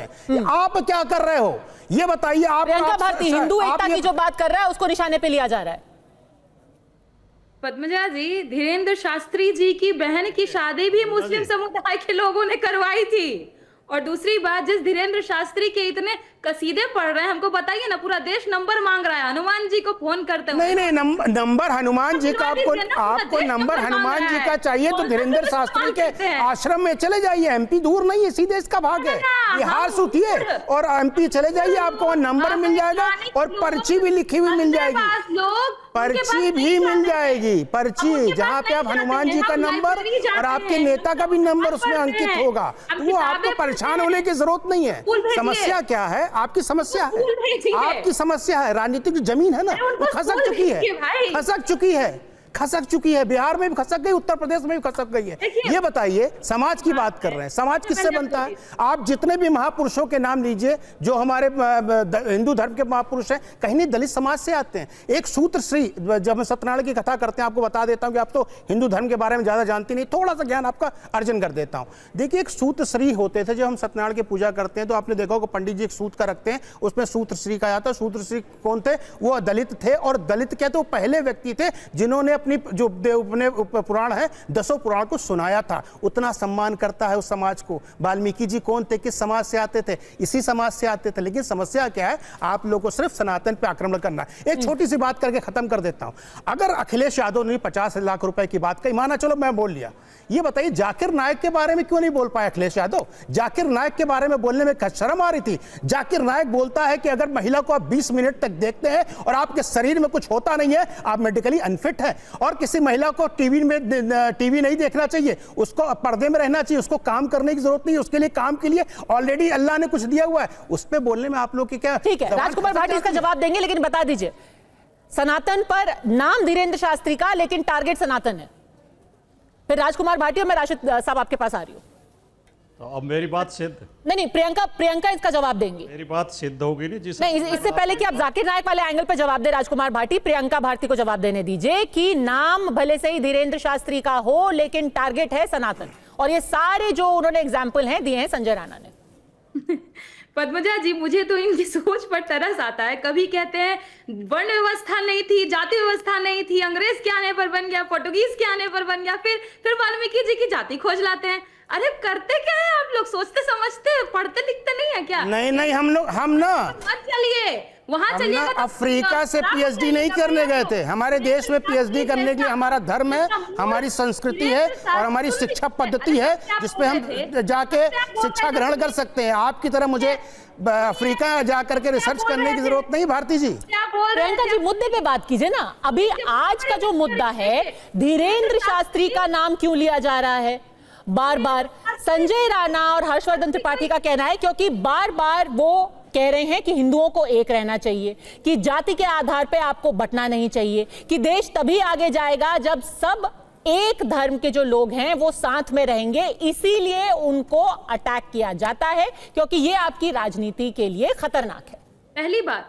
आप क्या कर रहे हो, ये बताइए। आप प्रियंका भारती, हिंदू एकता की जो बात कर रहा है उसको निशाने पे लिया जा रहा है। पद्मजा जी, धीरेन्द्र शास्त्री जी की बहन की शादी भी मुस्लिम समुदाय के लोगों ने करवाई थी। और दूसरी बात, जिस धीरेन्द्र शास्त्री के इतने कसीदे पढ़ रहे हैं, हमको बताइए ना, पूरा देश नंबर मांग रहा है हनुमान जी को फोन करते हुए। नहीं, नंबर हनुमान जी का आपको नंबर हनुमान जी का चाहिए तो धीरेन्द्र शास्त्री के आश्रम में चले जाइए। एमपी दूर नहीं है, सीधे इसका भाग है। बिहार से उठिए और एमपी चले जाइए, आपको वहां नंबर मिल जाएगा और पर्ची भी लिखी हुई मिल जाएगी। पर्ची भी मिल जाएगी, पर्ची जहाँ पे आप हनुमान जी का नंबर और आपके नेता का भी नंबर उसमें अंकित होगा। तो वो आपको परेशान होने की जरूरत नहीं है। समस्या क्या है? आपकी समस्या है, आपकी समस्या है राजनीतिक जमीन है ना, वो खसक चुकी है, खसक चुकी है, खसक चुकी है। बिहार में भी खसक गई, उत्तर प्रदेश में भी खसक गई है। ये बताइए, समाज की बात कर रहे हैं, समाज किससे बनता है? आप जितने भी महापुरुषों के नाम लीजिए, जो हमारे हिंदू धर्म के महापुरुष हैं, कहीं नहीं दलित समाज से आते हैं। एक सूत्र श्री, जब हम सत्यनारायण की कथा करते हैं, आपको बता देता हूं कि आप तो हिंदू धर्म के बारे में ज्यादा जानती नहीं, थोड़ा सा ज्ञान आपका अर्जन कर देता हूं। देखिए, एक सूत्र श्री होते थे, जब हम सत्यनारायण की पूजा करते हैं तो आपने देखा होगा पंडित जी एक सूत का रखते हैं, उसमें सूत्र श्री कहा जाता है। सूत्र श्री कौन थे? वो दलित थे, और दलित क्या थे? वो पहले व्यक्ति थे जिन्होंने अपनी जो अपने पुराण है, 10 पुराण को सुनाया था। उतना सम्मान करता है उस समाज को। वाल्मीकि जी कौन थे? किस समाज से आते थे? इसी समाज से आते थे। लेकिन समस्या क्या है? आप लोगों को सिर्फ सनातन पे आक्रमण करना है। एक छोटी सी बात करके खत्म कर देता हूं। अगर अखिलेश यादव ने 50 लाख रुपए की बात कही, माना चलो मैं बोल लिया, ये बताइए जाकिर नायक के बारे में क्यों नहीं बोल पाया अखिलेश यादव? जाकिर नायक के बारे में बोलने में शर्म आ रही थी। जाकिर नायक बोलता है कि अगर महिला को आप 20 मिनट तक देखते हैं और आपके शरीर में कुछ होता नहीं है, आप मेडिकली अनफिट है। और किसी महिला को टीवी नहीं देखना चाहिए, उसको पर्दे में रहना चाहिए, उसको काम करने की जरूरत नहीं है, उसके लिए काम के लिए ऑलरेडी अल्लाह ने कुछ दिया हुआ है। उस पे बोलने में आप लोग की क्या? ठीक है, राजकुमार भाटी इसका जवाब देंगे, लेकिन बता दीजिए, सनातन पर नाम धीरेन्द्र शास्त्री का, लेकिन टारगेट सनातन है। फिर राजकुमार भाटी और मैं राशिद साहब आपके पास आ रही हूं। तो अब मेरी बात सिद्ध, नहीं, प्रियंका इसका जवाब देंगी। मेरी बात सिद्ध होगी नहीं जिस नहीं, इससे पहले कि आप जाकिर नायक वाले एंगल पे जवाब दे राजकुमार भाटी, प्रियंका भारती को जवाब देने दीजिए कि नाम भले से ही धीरेन्द्र शास्त्री का हो लेकिन टारगेट है सनातन, और ये सारे जो उन्होंने एग्जाम्पल हैं दिए हैं संजय राणा ने। पद्मजा जी, मुझे तो इनकी सोच पर तरस आता है। कभी कहते हैं वर्ण व्यवस्था नहीं थी, जाति व्यवस्था नहीं थी, अंग्रेज के आने पर बन गया, पोर्टुगीज के आने पर बन गया, फिर वाल्मीकि जी की जाति खोज लाते हैं। अरे करते क्या है आप लोग? सोचते समझते, पढ़ते लिखते नहीं है क्या? नहीं, हम ना मत चलिए वहां, चलिए अफ्रीका से पीएचडी नहीं करने गए थे। हमारे देश में पीएचडी करने के लिए हमारा धर्म है, हमारी संस्कृति है और हमारी शिक्षा पद्धति है जिसपे हम जाके शिक्षा ग्रहण कर सकते हैं। आपकी तरह मुझे अफ्रीका जाकर के रिसर्च करने की जरूरत नहीं। भारती जी, प्रियंका जी, मुद्दे पे बात कीजिए ना। अभी आज का जो मुद्दा है, धीरेन्द्र शास्त्री का नाम क्यों लिया जा रहा है बार बार? संजय राणा और हर्षवर्धन त्रिपाठी का कहना है क्योंकि बार बार वो कह रहे हैं कि हिंदुओं को एक रहना चाहिए, कि जाति के आधार पे आपको बंटना नहीं चाहिए, कि देश तभी आगे जाएगा जब सब एक धर्म के जो लोग हैं वो साथ में रहेंगे। इसीलिए उनको अटैक किया जाता है क्योंकि ये आपकी राजनीति के लिए खतरनाक है। पहली बात,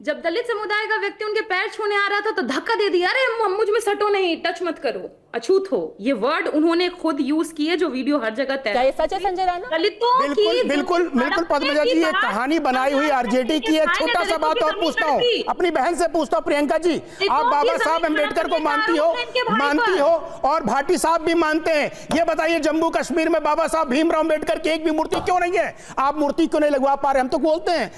जब दलित समुदाय का व्यक्ति उनके पैर छूने आ रहा था तो धक्का दे दिया, अरे मुझ में सटो नहीं, टच मत करो, अछूत हो। ये वर्ड उन्होंने खुद यूज किए जो वीडियो हर जगह क्या ये सच है संजय राणा? दलितों की बिल्कुल पद्मजा जी, ये कहानी बनाई हुई आरजेडी की। एक छोटा सा बात और पूछता हूँ, अपनी बहन से पूछता हूँ, प्रियंका जी, आप बाबा साहब अम्बेडकर को मानती हो और भाटी साहब भी मानते हैं। ये बताइए, जम्मू कश्मीर में बाबा साहब भीमराव अम्बेडकर की एक भी मूर्ति क्यों नहीं है? आप मूर्ति क्यों नहीं लगवा पा रहे? हम तो बोलते हैं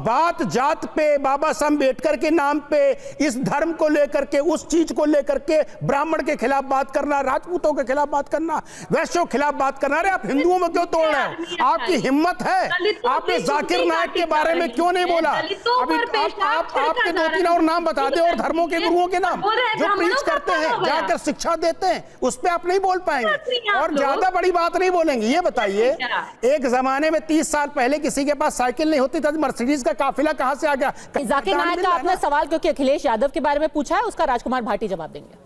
बात जात पे, बाबा साहब अम्बेडकर के नाम पे, इस धर्म को लेकर के, उस चीज को लेकर के ब्राह्मण के खिलाफ बात करना, राजपूतों के खिलाफ बात करना, वैश्यों के खिलाफ बात करना। अरे आप हिंदुओं में क्यों तोड़ रहे हैं? आपकी हिम्मत है? आपने जाकिर नायक के बारे में क्यों नहीं बोला? अभी आपके 2-3 और नाम बता दे, और धर्मों के गुरुओं के नाम जो प्रीच करते हैं, जाकर शिक्षा देते हैं, उस पर आप नहीं बोल पाएंगे और ज्यादा बड़ी बात नहीं बोलेंगे। ये बताइए, एक जमाने में 30 साल पहले किसी के पास साइकिल नहीं होती थी, मर्सिडीज का काफिला कहां से आ गया? जाकिर नायक का आपने सवाल क्योंकि अखिलेश यादव के बारे में पूछा है, उसका राजकुमार भाटी जवाब देंगे।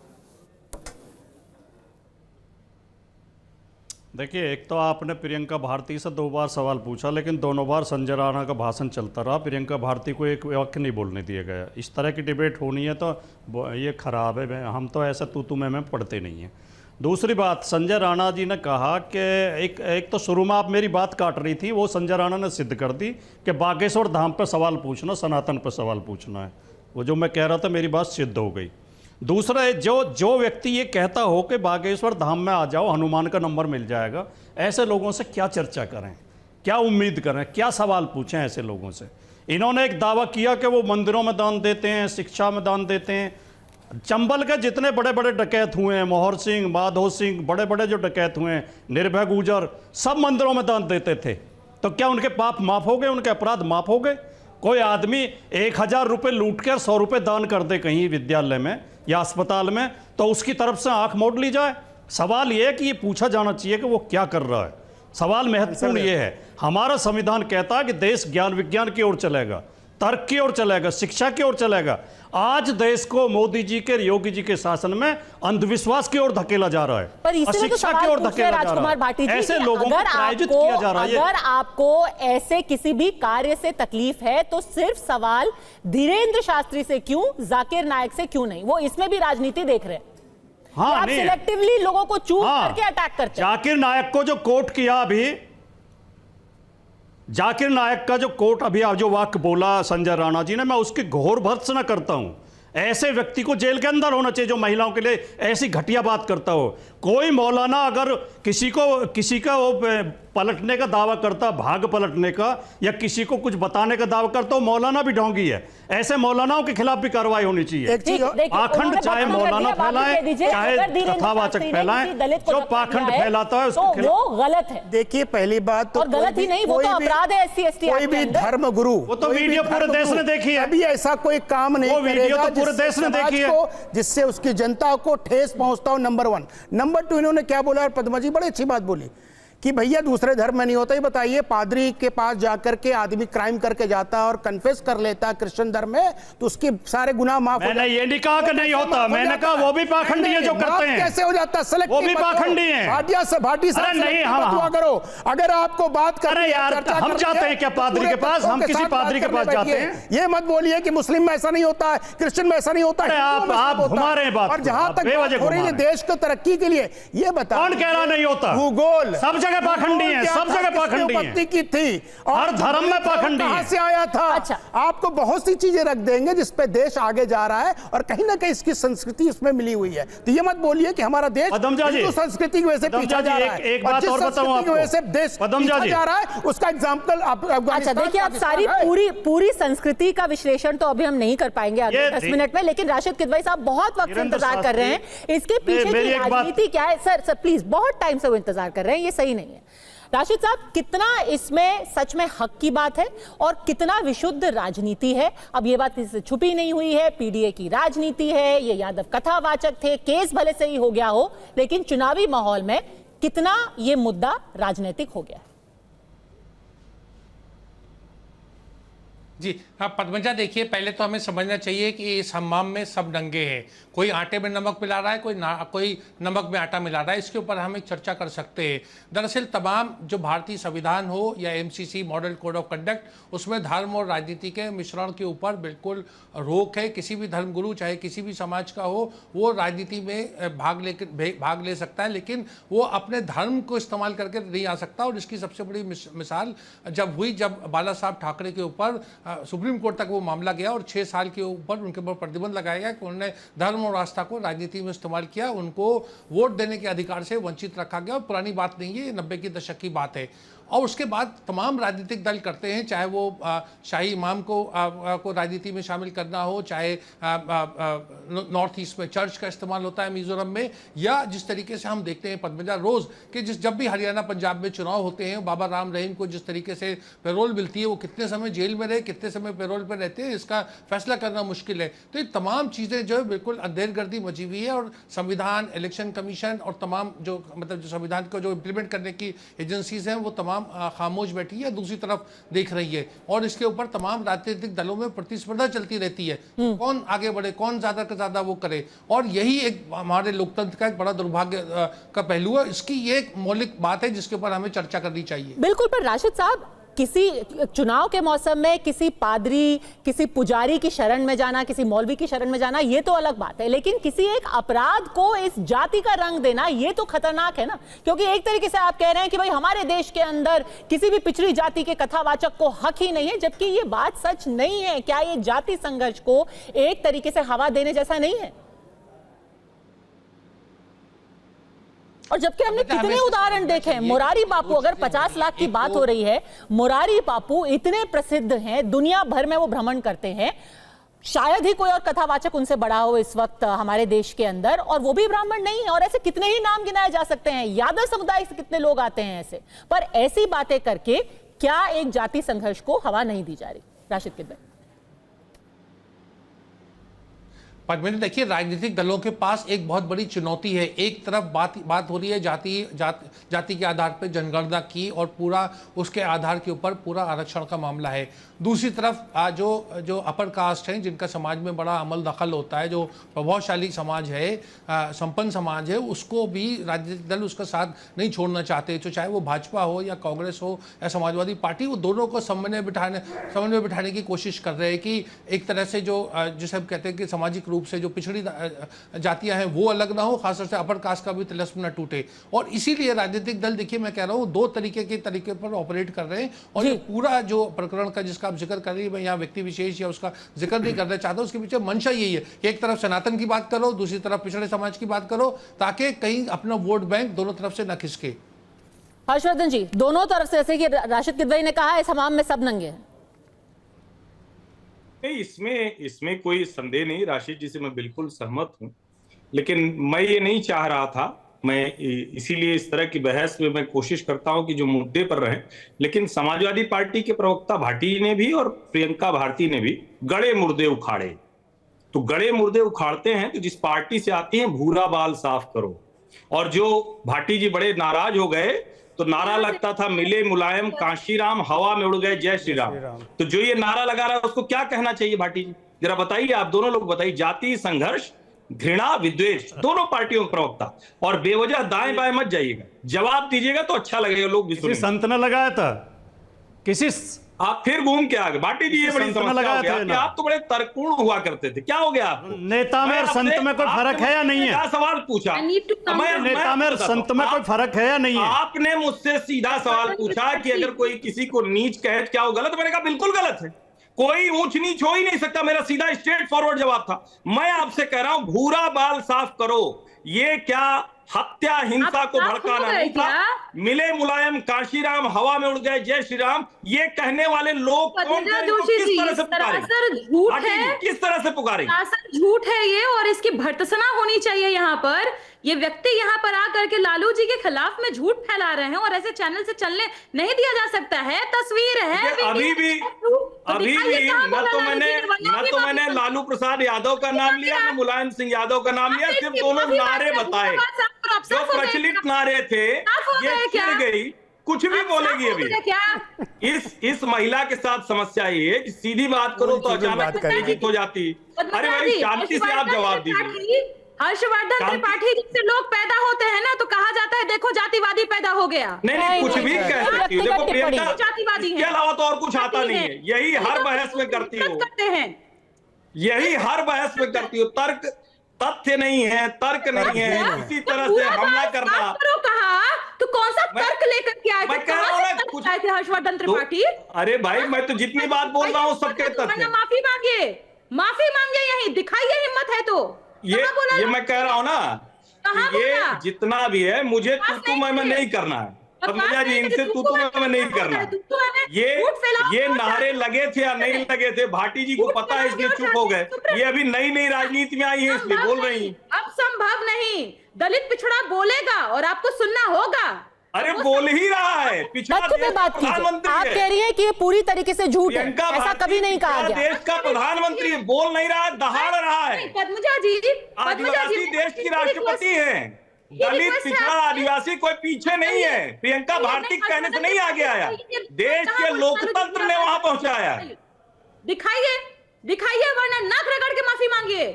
देखिए, एक तो आपने प्रियंका भारती से 2 बार सवाल पूछा, लेकिन दोनों बार संजय राणा का भाषण चलता रहा, प्रियंका भारती को एक वाक्य नहीं बोलने दिया गया। इस तरह की डिबेट होनी है तो ये खराब है। हम तो ऐसा तू में पढ़ते नहीं हैं। दूसरी बात, संजय राणा जी ने कहा कि एक तो शुरू में आप मेरी बात काट रही थी, वो संजय राणा ने सिद्ध कर दी कि बागेश्वर धाम पे सवाल पूछना, सनातन पे सवाल पूछना है। वो जो मैं कह रहा था, मेरी बात सिद्ध हो गई। दूसरा है, जो व्यक्ति ये कहता हो कि बागेश्वर धाम में आ जाओ, हनुमान का नंबर मिल जाएगा, ऐसे लोगों से क्या चर्चा करें, क्या उम्मीद करें, क्या सवाल पूछें ऐसे लोगों से? इन्होंने एक दावा किया कि वो मंदिरों में दान देते हैं, शिक्षा में दान देते हैं। चंबल के जितने बड़े बड़े डकैत हुए हैं, मोहर सिंह, माधो सिंह, बड़े बड़े जो डकैत हुए हैं, निर्भय गुजर, सब मंदिरों में दान देते थे। तो क्या उनके पाप माफ हो गए, उनके अपराध माफ हो गए? कोई आदमी 1000 रुपये लूट कर 100 रुपये दान कर दे कहीं विद्यालय में या अस्पताल में, तो उसकी तरफ से आंख मोड़ ली जाए? सवाल यह है कि ये पूछा जाना चाहिए कि वो क्या कर रहा है। सवाल महत्वपूर्ण ये है, हमारा संविधान कहता है कि देश ज्ञान विज्ञान की ओर चलेगा, तर्क की ओर चलेगा, शिक्षा की ओर चलेगा। आज देश को मोदी जी के, योगी जी के शासन में अंधविश्वास की ओर धकेला जा रहा है, पर शिक्षा की ओर धकेला जा रहा है। ऐसे लोगों को प्रायोजित किया जा रहा है। अगर आपको ऐसे किसी भी कार्य से तकलीफ है तो सिर्फ सवाल धीरेन्द्र शास्त्री से क्यों, जाकिर नायक से क्यों नहीं? वो इसमें भी राजनीति देख रहे हैं। हाँ, आप सिलेक्टिवली लोगों को चूज करके अटैक करते हैं। जाकिर नायक को जो कोट किया अभी, जाकिर नायक का जो कोट अभी आप जो वाक्य बोला संजय राणा जी ने, मैं उसकी घोर भर्त्सना करता हूं। ऐसे व्यक्ति को जेल के अंदर होना चाहिए जो महिलाओं के लिए ऐसी घटिया बात करता हो। कोई मौलाना अगर किसी का वो पलटने का दावा करता, भाग पलटने का, या किसी को कुछ बताने का दावा करता, वो मौलाना भी ढोंगी है। ऐसे मौलानाओं के खिलाफ भी कार्रवाई होनी चाहिए। पाखंड चाहे मौलाना फैलाए, चाहे कथावाचक फैलाए, जो पाखंड फैलाता है उसके वो गलत है। देखिए, पहली बात तो गलत ही नहीं, वो तो अपराध है SC ST कोई भी धर्म गुरु, वो तो वीडियो पूरे देश ने देखी है। अभी ऐसा कोई काम नहीं करेगा पूरे देश ने देखी है जिससे उसकी जनता को ठेस पहुंचता हो। नंबर 1। नंबर 2, इन्होंने क्या बोला? पद्मा जी बड़ी अच्छी बात बोली कि भैया दूसरे धर्म में नहीं होता। ये बताइए, पादरी के पास जाकर के आदमी क्राइम करके जाता है और कन्फेस कर लेता है क्रिश्चियन धर्म में, तो उसके सारे गुनाह माफ हो जाते हैं। मैंने ये नहीं कहा कि नहीं होता, मैंने कहा वो भी पाखंडी है जो करते हैं। कैसे हो जाता है? वो भी पाखंडी है। भाटिया से भाटी से नहीं, हाँ करो। अगर आपको बात अरे यार, हम जाते हैं क्या पादरी के पास? हम किसी पादरी के पास जाते हैं? ये मत बोलिए कि मुस्लिम में ऐसा नहीं होता है, क्रिश्चियन में ऐसा नहीं होता है। आप घुमा रहे हैं बात। और जहां तक हो रही है देश को तरक्की के लिए, ये बता, कौन कह रहा नहीं होता? भूगोल सब जगह पाखंडी है, सब जगह पाखंडी है, की थी, हर धर्म में पाखंडी है। कहां से आया था? अच्छा। आपको बहुत सी चीजें रख देंगे जिस पे देश आगे जा रहा है, और कहीं ना कहीं इसकी संस्कृति इसमें मिली हुई है। तो ये मत बोलिए कि हमारा देश हिंदू संस्कृति की वजह से पीछा जा रहा है। एक बात और बताऊं आपको, वैसे देश पीछा जा रहा है, उसका एग्जाम्पल अच्छा देखिए, आप सारी पूरी संस्कृति का विश्लेषण तो अभी हम नहीं कर पाएंगे अगले 10 मिनट में, लेकिन राशिद किदवई साहब बहुत वक्त से इंतजार कर रहे हैं। इसके पीछे की राजनीति क्या है? सर प्लीज, बहुत टाइम से वो इंतजार कर रहे हैं, ये सही नहीं है। राशिद साहब, कितना इसमें सच में हक की बात है और कितना विशुद्ध राजनीति है? अब ये बात किसी से छुपी नहीं हुई है, पीडीए की राजनीति है, ये यादव कथावाचक थे, केस भले से ही हो गया हो, लेकिन चुनावी माहौल में कितना ये मुद्दा राजनीतिक हो गया? जी हाँ पद्मजा, देखिए पहले तो हमें समझना चाहिए कि इस हमाम में सब नंगे हैं। कोई आटे में नमक मिला रहा है, कोई नमक में आटा मिला रहा है। इसके ऊपर हम एक चर्चा कर सकते हैं। दरअसल तमाम जो भारतीय संविधान हो या MCC model code of conduct, उसमें धर्म और राजनीति के मिश्रण के ऊपर बिल्कुल रोक है। किसी भी धर्मगुरु चाहे किसी भी समाज का हो, वो राजनीति में भाग ले सकता है, लेकिन वो अपने धर्म को इस्तेमाल करके नहीं आ सकता। और इसकी सबसे बड़ी मिसाल जब बाला साहब ठाकरे के ऊपर सुप्रीम कोर्ट तक वो मामला गया और 6 साल के ऊपर उनके ऊपर प्रतिबंध लगाया गया कि उन्होंने धर्म और आस्था को राजनीति में इस्तेमाल किया, उनको वोट देने के अधिकार से वंचित रखा गया। और पुरानी बात नहीं है, ये 90 के दशक की बात है। और उसके बाद तमाम राजनीतिक दल करते हैं, चाहे वो शाही इमाम को राजनीति में शामिल करना हो, चाहे नॉर्थ ईस्ट में चर्च का इस्तेमाल होता है मिजोरम में, या जिस तरीके से हम देखते हैं पद्मजा रोज कि जब भी हरियाणा पंजाब में चुनाव होते हैं, बाबा राम रहीम को जिस तरीके से पैरोल मिलती है, वो कितने समय जेल में रहे, कितने समय पैरोल पर रहते हैं, इसका फैसला करना मुश्किल है। तो ये तमाम चीज़ें जो है बिल्कुल अंधेरगर्दी मची हुई है। और संविधान, इलेक्शन कमीशन और तमाम जो संविधान को जो इम्प्लीमेंट करने की एजेंसीज हैं, वो तमाम खामोश बैठी है, दूसरी तरफ देख रही है। और इसके ऊपर तमाम राजनीतिक दलों में प्रतिस्पर्धा चलती रहती है, कौन आगे बढ़े, कौन ज्यादा से ज्यादा वो करे। और यही एक हमारे लोकतंत्र का एक बड़ा दुर्भाग्य का पहलू है। इसकी ये एक मौलिक बात है जिसके ऊपर हमें चर्चा करनी चाहिए। बिल्कुल, पर राशिद साहब, किसी चुनाव के मौसम में किसी पादरी, किसी पुजारी की शरण में जाना, किसी मौलवी की शरण में जाना, ये तो अलग बात है, लेकिन किसी एक अपराध को इस जाति का रंग देना, ये तो खतरनाक है ना। क्योंकि एक तरीके से आप कह रहे हैं कि भाई हमारे देश के अंदर किसी भी पिछड़ी जाति के कथावाचक को हक ही नहीं है, जबकि ये बात सच नहीं है। क्या ये जाति संघर्ष को एक तरीके से हवा देने जैसा नहीं है? और जबकि हमने कितने उदाहरण देखे हैं। मुरारी बापू, अगर 50 लाख की बात हो रही है, मुरारी बापू इतने प्रसिद्ध हैं, दुनिया भर में वो भ्रमण करते हैं, शायद ही कोई और कथावाचक उनसे बड़ा हो इस वक्त हमारे देश के अंदर, और वो भी ब्राह्मण नहीं है। और ऐसे कितने ही नाम गिनाए जा सकते हैं, यादव समुदाय से कितने लोग आते हैं ऐसे। पर ऐसी बातें करके क्या एक जाति संघर्ष को हवा नहीं दी जा रही? राशिद किदवई। पद्मिनी, देखिए राजनीतिक दलों के पास एक बहुत बड़ी चुनौती है। एक तरफ बात हो रही है जाति के आधार पर जनगणना की और पूरा उसके आधार के ऊपर पूरा आरक्षण का मामला है। दूसरी तरफ जो अपर कास्ट हैं, जिनका समाज में बड़ा अमल दखल होता है, जो प्रभावशाली समाज है, संपन्न समाज है, उसको भी राजनीतिक दल उसका साथ नहीं छोड़ना चाहते। तो चाहे वो भाजपा हो या कांग्रेस हो या समाजवादी पार्टी, वो दोनों को समन्वय बिठाने की कोशिश कर रहे हैं कि एक तरह से जिसे हम कहते हैं कि सामाजिक रूप से जो पिछड़ी जातियां हैं वो अलग ना हो, खासतौर से अपर कास्ट का भी तिलस्म न टूटे। और इसीलिए राजनीतिक दल, देखिए मैं कह रहा हूँ, 2 तरीके पर ऑपरेट कर रहे हैं। और ये पूरा जो प्रकरण का जिसका आप जिक्र कर रही है, मैं यहाँ व्यक्ति विशेष या उसका जिक्र नहीं करना चाहता, उसके पीछे मंशा यही है कि एक तरफ सनातन की बात करो, दूसरी तरफ पिछड़े समाज की बात करो, ताकि कहीं अपना वोट बैंक दोनों तरफ से न खिसके। हर्षवर्धन जी, दोनों तरफ से, जैसे कि राशिद किदवई ने कहा, इस हमाम में सब नंगे हैं। नहीं, इसमें कोई संदेह नहीं, राशिद जी से मैं बिल्कुल सहमत हूं। लेकिन मैं ये नहीं चाह रहा था, मैं इसीलिए इस तरह की बहस में मैं कोशिश करता हूं कि जो मुद्दे पर रहे। लेकिन समाजवादी पार्टी के प्रवक्ता भाटी ने भी और प्रियंका भारती ने भी गड़े मुर्दे उखाड़े। तो गड़े मुर्दे उखाड़ते हैं तो जिस पार्टी से आती हैं, भूरा बाल साफ करो। और जो भाटी जी बड़े नाराज हो गए तो नारा लगता था मिले मुलायम कांशीराम, हवा में उड़ गए जय श्री राम। तो जो ये नारा लगा रहा है उसको क्या कहना चाहिए भाटी जी? जरा बताइए, आप दोनों लोग बताइए। जाति संघर्ष, घृणा, विद्वेष, दोनों पार्टियों के प्रवक्ता, और बेवजह दाएं बाएं मत जाइएगा, जवाब दीजिएगा तो अच्छा लगेगा, लोग भी सुनेंगे। संत ने लगाया था किसी, आप फिर घूम के आ गए भाटी जी, ये बड़ी समस्या हो गया कि आप तो बड़े तर्कपूर्ण हुआ करते थे। क्या हो गया आपको? नेता में और संत में कोई फर्क है या नहीं है? सवाल पूछा, नेता में और संत में कोई फर्क है या नहीं है? आपने मुझसे सीधा सवाल पूछा कि अगर कोई किसी को नीच कहे क्या वो गलत? मैंने कहा बिल्कुल गलत है, कोई ऊंच नीच हो ही नहीं सकता। मेरा सीधा स्ट्रेट फॉरवर्ड जवाब था। मैं आपसे कह रहा हूं भूरा बाल साफ करो, ये क्या हत्या हिंसा को भड़काना नहीं था? मिले मुलायम कांशीराम, हवा में उड़ गए जय श्री राम, ये कहने वाले लोग कौन थे? किस तरह से पुकारेंगे? झूठ है, किस तरह से पुकारेंगे? झूठ है ये, और इसकी भर्त्सना होनी चाहिए। यहाँ पर ये व्यक्ति यहाँ पर आकर के लालू जी के खिलाफ में झूठ फैला रहे हैं और ऐसे चैनल से चलने नहीं दिया जा सकता है। तस्वीर है, अभी भी न तो मैंने लालू प्रसाद यादव का नाम लिया, न मुलायम सिंह यादव का नाम लिया, सिर्फ दोनों नारे बताए जो प्रचलित नारे थे। ये चिढ़ गई, कुछ भी बोलेगी अभी। इस महिला के साथ समस्या ये है कि सीधी बात करो तो अचानक उत्तेजित हो जाती। अरे भाई शांति से आप जवाब दीजिए। हर्षवर्धन त्रिपाठी जिससे लोग पैदा होते हैं ना, तो कहा जाता है देखो जातिवादी पैदा हो गया। नहीं, कुछ भी कह सकती हो। देखो प्रियंका, जातिवादी इसके अलावा तो और कुछ आता नहीं है। यही हर बहस में करती हो, यही हर बहस में करती हो। तर्क, तथ्य नहीं है, तर्क नहीं है, इसी तरह से हमला करना। कहा तो कौन सा तर्क लेकर के आए थे हर्षवर्धन त्रिपाठी? अरे भाई मैं तो जितनी बात बोल रहा हूँ सबके तथ्य। माफी मांगिए, माफी मांगिए, यही दिखाइए हिम्मत है तो। ये मैं कह रहा हूँ ना, ये जितना भी है मुझे तू मैं नहीं करना है। पद्मजा जी, इनसे तू मैं नहीं करना। ये नारे लगे थे या नहीं लगे थे, भाटी जी को पता है, इसलिए चुप हो गए। ये अभी नई राजनीति में आई है इसलिए बोल रही। अब संभव नहीं, दलित पिछड़ा बोलेगा और आपको सुनना होगा। अरे बोल ही रहा है, पिछड़ा प्रधानमंत्री। आप कह रही है कि ये पूरी तरीके से झूठ है, ऐसा कभी नहीं कहा गया। देश का प्रधानमंत्री बोल नहीं रहा, दहाड़ रहा है। पद्मजा जी, आदिवासी देश की राष्ट्रपति हैं। दलित पिछड़ा आदिवासी कोई पीछे नहीं है। प्रियंका भारती कहने से नहीं आगे आया, देश के लोकतंत्र ने वहां पहुंचाया। दिखाइए, दिखाइए, वरना नाक रगड़ के माफी मांगिए।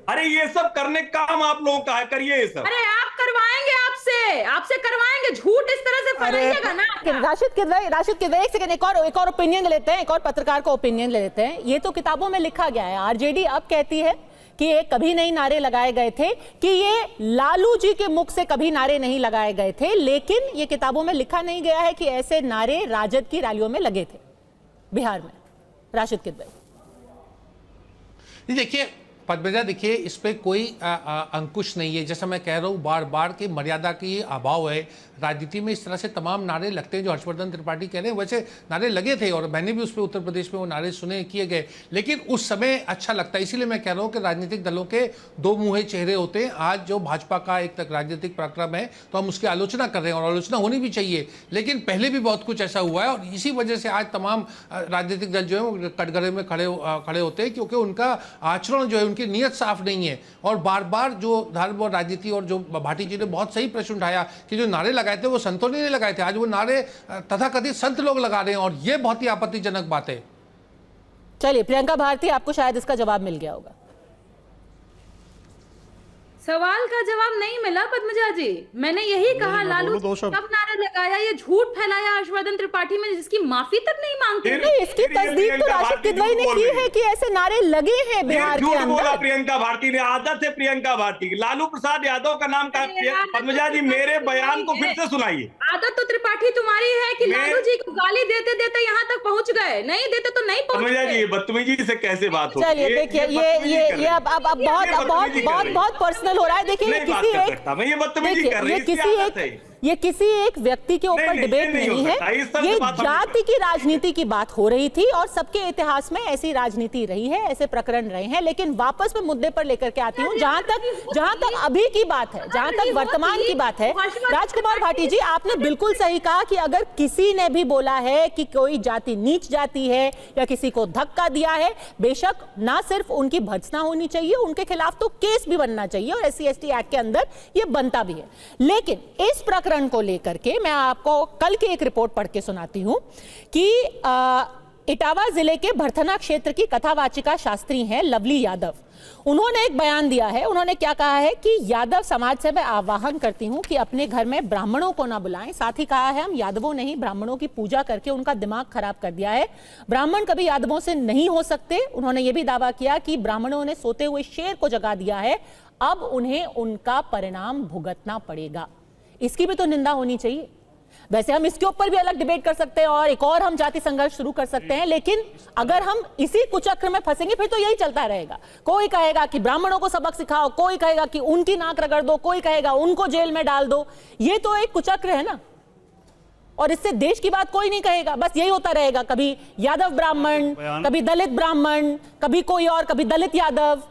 अरे ये सब करने का काम आप लोगों का है, करिए ये सब। अरे आप करवाएंगे, आपसे करवाएंगे। झूठ इस तरह से फैलाइएगा ना। राशिद किदवई, एक सेकंड, एक और ओपिनियन ले लेते हैं, एक और पत्रकार का ओपिनियन ले लेते हैं। ये तो किताबों में लिखा गया है, आरजेडी अब कहती है कि ये कभी नहीं नारे लगाए गए थे, कि ये लालू जी के मुख से कभी नारे नहीं लगाए गए थे, लेकिन ये किताबों में लिखा नहीं गया है कि ऐसे नारे राजद की रैलियों में लगे थे बिहार में। राशिद किदवई, देखिए पद्मजा, देखिए इस पे कोई अंकुश नहीं है। जैसा मैं कह रहा हूँ बार बार कि मर्यादा की अभाव है। राजनीति में इस तरह से तमाम नारे लगते हैं जो हर्षवर्धन त्रिपाठी कह रहे हैं, वैसे नारे लगे थे और मैंने भी उस पर उत्तर प्रदेश में वो नारे सुने, किए गए, लेकिन उस समय अच्छा लगता है। इसीलिए मैं कह रहा हूँ कि राजनीतिक दलों के दो मुँहे चेहरे होते हैं। आज जो भाजपा का एक तक राजनीतिक पराक्रम है तो हम उसकी आलोचना कर रहे हैं और आलोचना होनी भी चाहिए, लेकिन पहले भी बहुत कुछ ऐसा हुआ है और इसी वजह से आज तमाम राजनीतिक दल जो है वो कटघरे में खड़े होते हैं, क्योंकि उनका आचरण जो है, उनकी नीयत साफ नहीं है। और बार बार जो धर्म और राजनीति, और जो भाटी जी ने बहुत सही प्रश्न उठाया कि जो नारे लगाए थे वो संतों ने नहीं लगाए थे, आज वो नारे तथाकथित संत लोग लगा रहे हैं और ये बहुत ही आपत्तिजनक बात है। चलिए प्रियंका भारती, आपको शायद इसका जवाब मिल गया होगा। सवाल का जवाब नहीं मिला पद्मजा जी। मैंने यही कहा, लालू कब नारा लगाया, ये झूठ फैलाया हर्षवर्धन त्रिपाठी में, जिसकी माफी तक नहीं मांगते। नहीं, इसकी तस्दीक तो राशिद किदवई ने की है कि ऐसे नारे लगे हैं बिहार के अंदर। बोला प्रियंका भारती ने, आदत है प्रियंका भारती की। लालू प्रसाद यादव का नाम कहा। पद्मजा जी मेरे बयान को फिर से सुनाइए। आदत तो त्रिपाठी तुम्हारी है कि लालू जी को गाली देते देते यहाँ तक पहुँच गए, नहीं देते तो नहीं पहुँच। पद्मजा जी बदतमीजी से कैसे बात हो? चलिए देखिए, ये अब बहुत पर्सनल हो रहा है। देखिए ये किसी एक व्यक्ति के ऊपर डिबेट नहीं है, ये जाति की राजनीति की बात हो रही थी और सबके इतिहास में ऐसी राजनीति रही है, ऐसे प्रकरण रहे हैं। लेकिन वापस मैं मुद्दे पर लेकर के आती हूँ, जहां तक अभी की बात है, जहां तक वर्तमान की बात है। राजकुमार भाटी जी, आपने बिल्कुल सही कहा कि अगर किसी ने भी बोला है कि कोई जाति नीच जाति है या किसी को धक्का दिया है, बेशक ना सिर्फ उनकी भर्त्सना होनी चाहिए, उनके खिलाफ तो केस भी बनना चाहिए और SC/ST एक्ट के अंदर ये बनता भी है। लेकिन इस प्रकरण प्रकरण को लेकर के मैं आपको कल की एक रिपोर्ट पढ़ के सुनाती हूं कि इटावा जिले के भरथना क्षेत्र की कथावाचिका शास्त्री हैं लवली यादव। उन्होंने एक बयान दिया है। उन्होंने क्या कहा है कि यादव समाज से मैं आह्वान करती हूं कि अपने घर में ब्राह्मणों को ना बुलाएं। साथ ही कहा है हम यादवों ने ही ब्राह्मणों की पूजा करके उनका दिमाग खराब कर दिया है, ब्राह्मण कभी यादवों से नहीं हो सकते। उन्होंने ये भी दावा किया कि ब्राह्मणों ने सोते हुए शेर को जगा दिया है, अब उन्हें उनका परिणाम भुगतना पड़ेगा। इसकी भी तो निंदा होनी चाहिए। वैसे हम इसके ऊपर भी अलग डिबेट कर सकते हैं और एक और हम जाति संघर्ष शुरू कर सकते हैं, लेकिन अगर हम इसी कुचक्र में फंसेंगे फिर तो यही चलता रहेगा। कोई कहेगा कि ब्राह्मणों को सबक सिखाओ, कोई कहेगा कि उनकी नाक रगड़ दो, कोई कहेगा उनको जेल में डाल दो। ये तो एक कुचक्र है ना, और इससे देश की बात कोई नहीं कहेगा। बस यही होता रहेगा, कभी यादव ब्राह्मण, कभी दलित ब्राह्मण, कभी कोई और, कभी दलित यादव।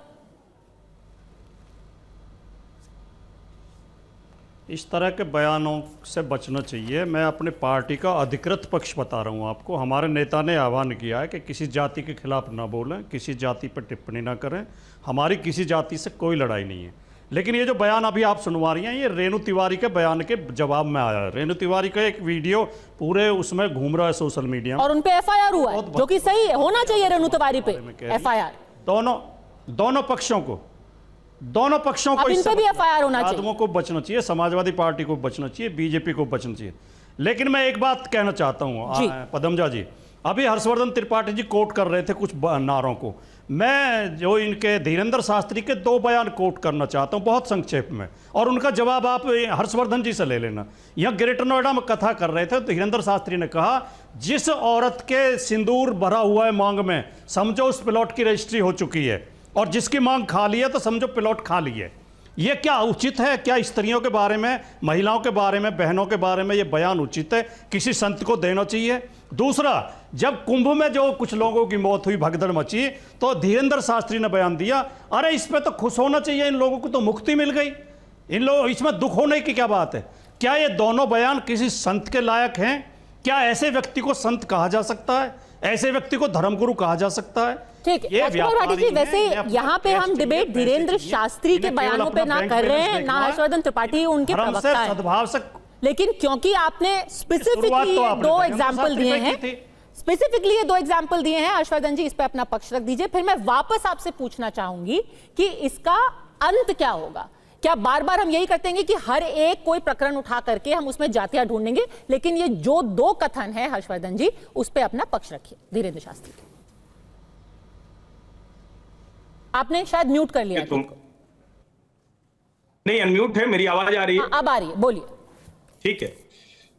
इस तरह के बयानों से बचना चाहिए। मैं अपनी पार्टी का अधिकृत पक्ष बता रहा हूँ आपको। हमारे नेता ने आह्वान किया है कि किसी जाति के खिलाफ ना बोलें, किसी जाति पर टिप्पणी ना करें। हमारी किसी जाति से कोई लड़ाई नहीं है। लेकिन ये जो बयान अभी आप सुनवा रही हैं, ये रेणु तिवारी के बयान के जवाब में आया है। रेणु तिवारी का एक वीडियो पूरे उसमें घूम रहा है सोशल मीडिया में, और उन पे एफआईआर हुआ है, जो कि सही है, होना चाहिए रेणु तिवारी पे एफआईआर। दोनों पक्षों को इन पे भी एफआईआर होना चाहिए। यादवों को बचना चाहिए, समाजवादी पार्टी को बचना चाहिए, बीजेपी को बचना चाहिए। लेकिन मैं एक बात कहना चाहता हूं पदमजा जी, अभी हर्षवर्धन त्रिपाठी जी कोट कर रहे थे कुछ नारों को। मैं जो इनके धीरेन्द्र शास्त्री के 2 बयान कोट करना चाहता हूं बहुत संक्षेप में, और उनका जवाब आप हर्षवर्धन जी से ले लेना। यहां ग्रेटर नोएडा में कथा कर रहे थे, धीरेन्द्र शास्त्री ने कहा जिस औरत के सिंदूर भरा हुआ है मांग में, समझो उस प्लॉट की रजिस्ट्री हो चुकी है, और जिसकी मांग खाली है तो समझो प्लॉट खाली है। ये क्या उचित है? क्या स्त्रियों के बारे में, महिलाओं के बारे में, बहनों के बारे में ये बयान उचित है? किसी संत को देना चाहिए? दूसरा, जब कुंभ में जो कुछ लोगों की मौत हुई, भगदड़ मची, तो धीरेन्द्र शास्त्री ने बयान दिया, अरे इस पे तो खुश होना चाहिए, इन लोगों को तो मुक्ति मिल गई, इन लोगों इसमें दुख होने की क्या बात है? क्या ये दोनों बयान किसी संत के लायक हैं? क्या ऐसे व्यक्ति को संत कहा जा सकता है? ऐसे व्यक्ति को धर्मगुरु कहा जा सकता है? ठीक है राठी जी, वैसे यहाँ पे हम डिबेट धीरेन्द्र शास्त्री के बयानों पे ना कर रहे हैं, ना हर्षवर्धन त्रिपाठी उनके प्रवक्ता हैं। लेकिन क्योंकि आपने स्पेसिफिकली 2 एग्जाम्पल दिए हैं, हर्षवर्धन जी इस पे अपना पक्ष रख दीजिए, फिर मैं वापस आपसे पूछना चाहूंगी कि इसका अंत क्या होगा। क्या बार बार हम यही करते हैं कि हर एक कोई प्रकरण उठा करके हम उसमें जातियां ढूंढेंगे? लेकिन ये जो 2 कथन है हर्षवर्धन जी, उस पे अपना पक्ष रखिए धीरेन्द्र शास्त्री के। आपने शायद म्यूट कर लिया। नहीं, अनम्यूट है, मेरी आवाज आ रही है? अब आ रही है, बोलिए। ठीक है,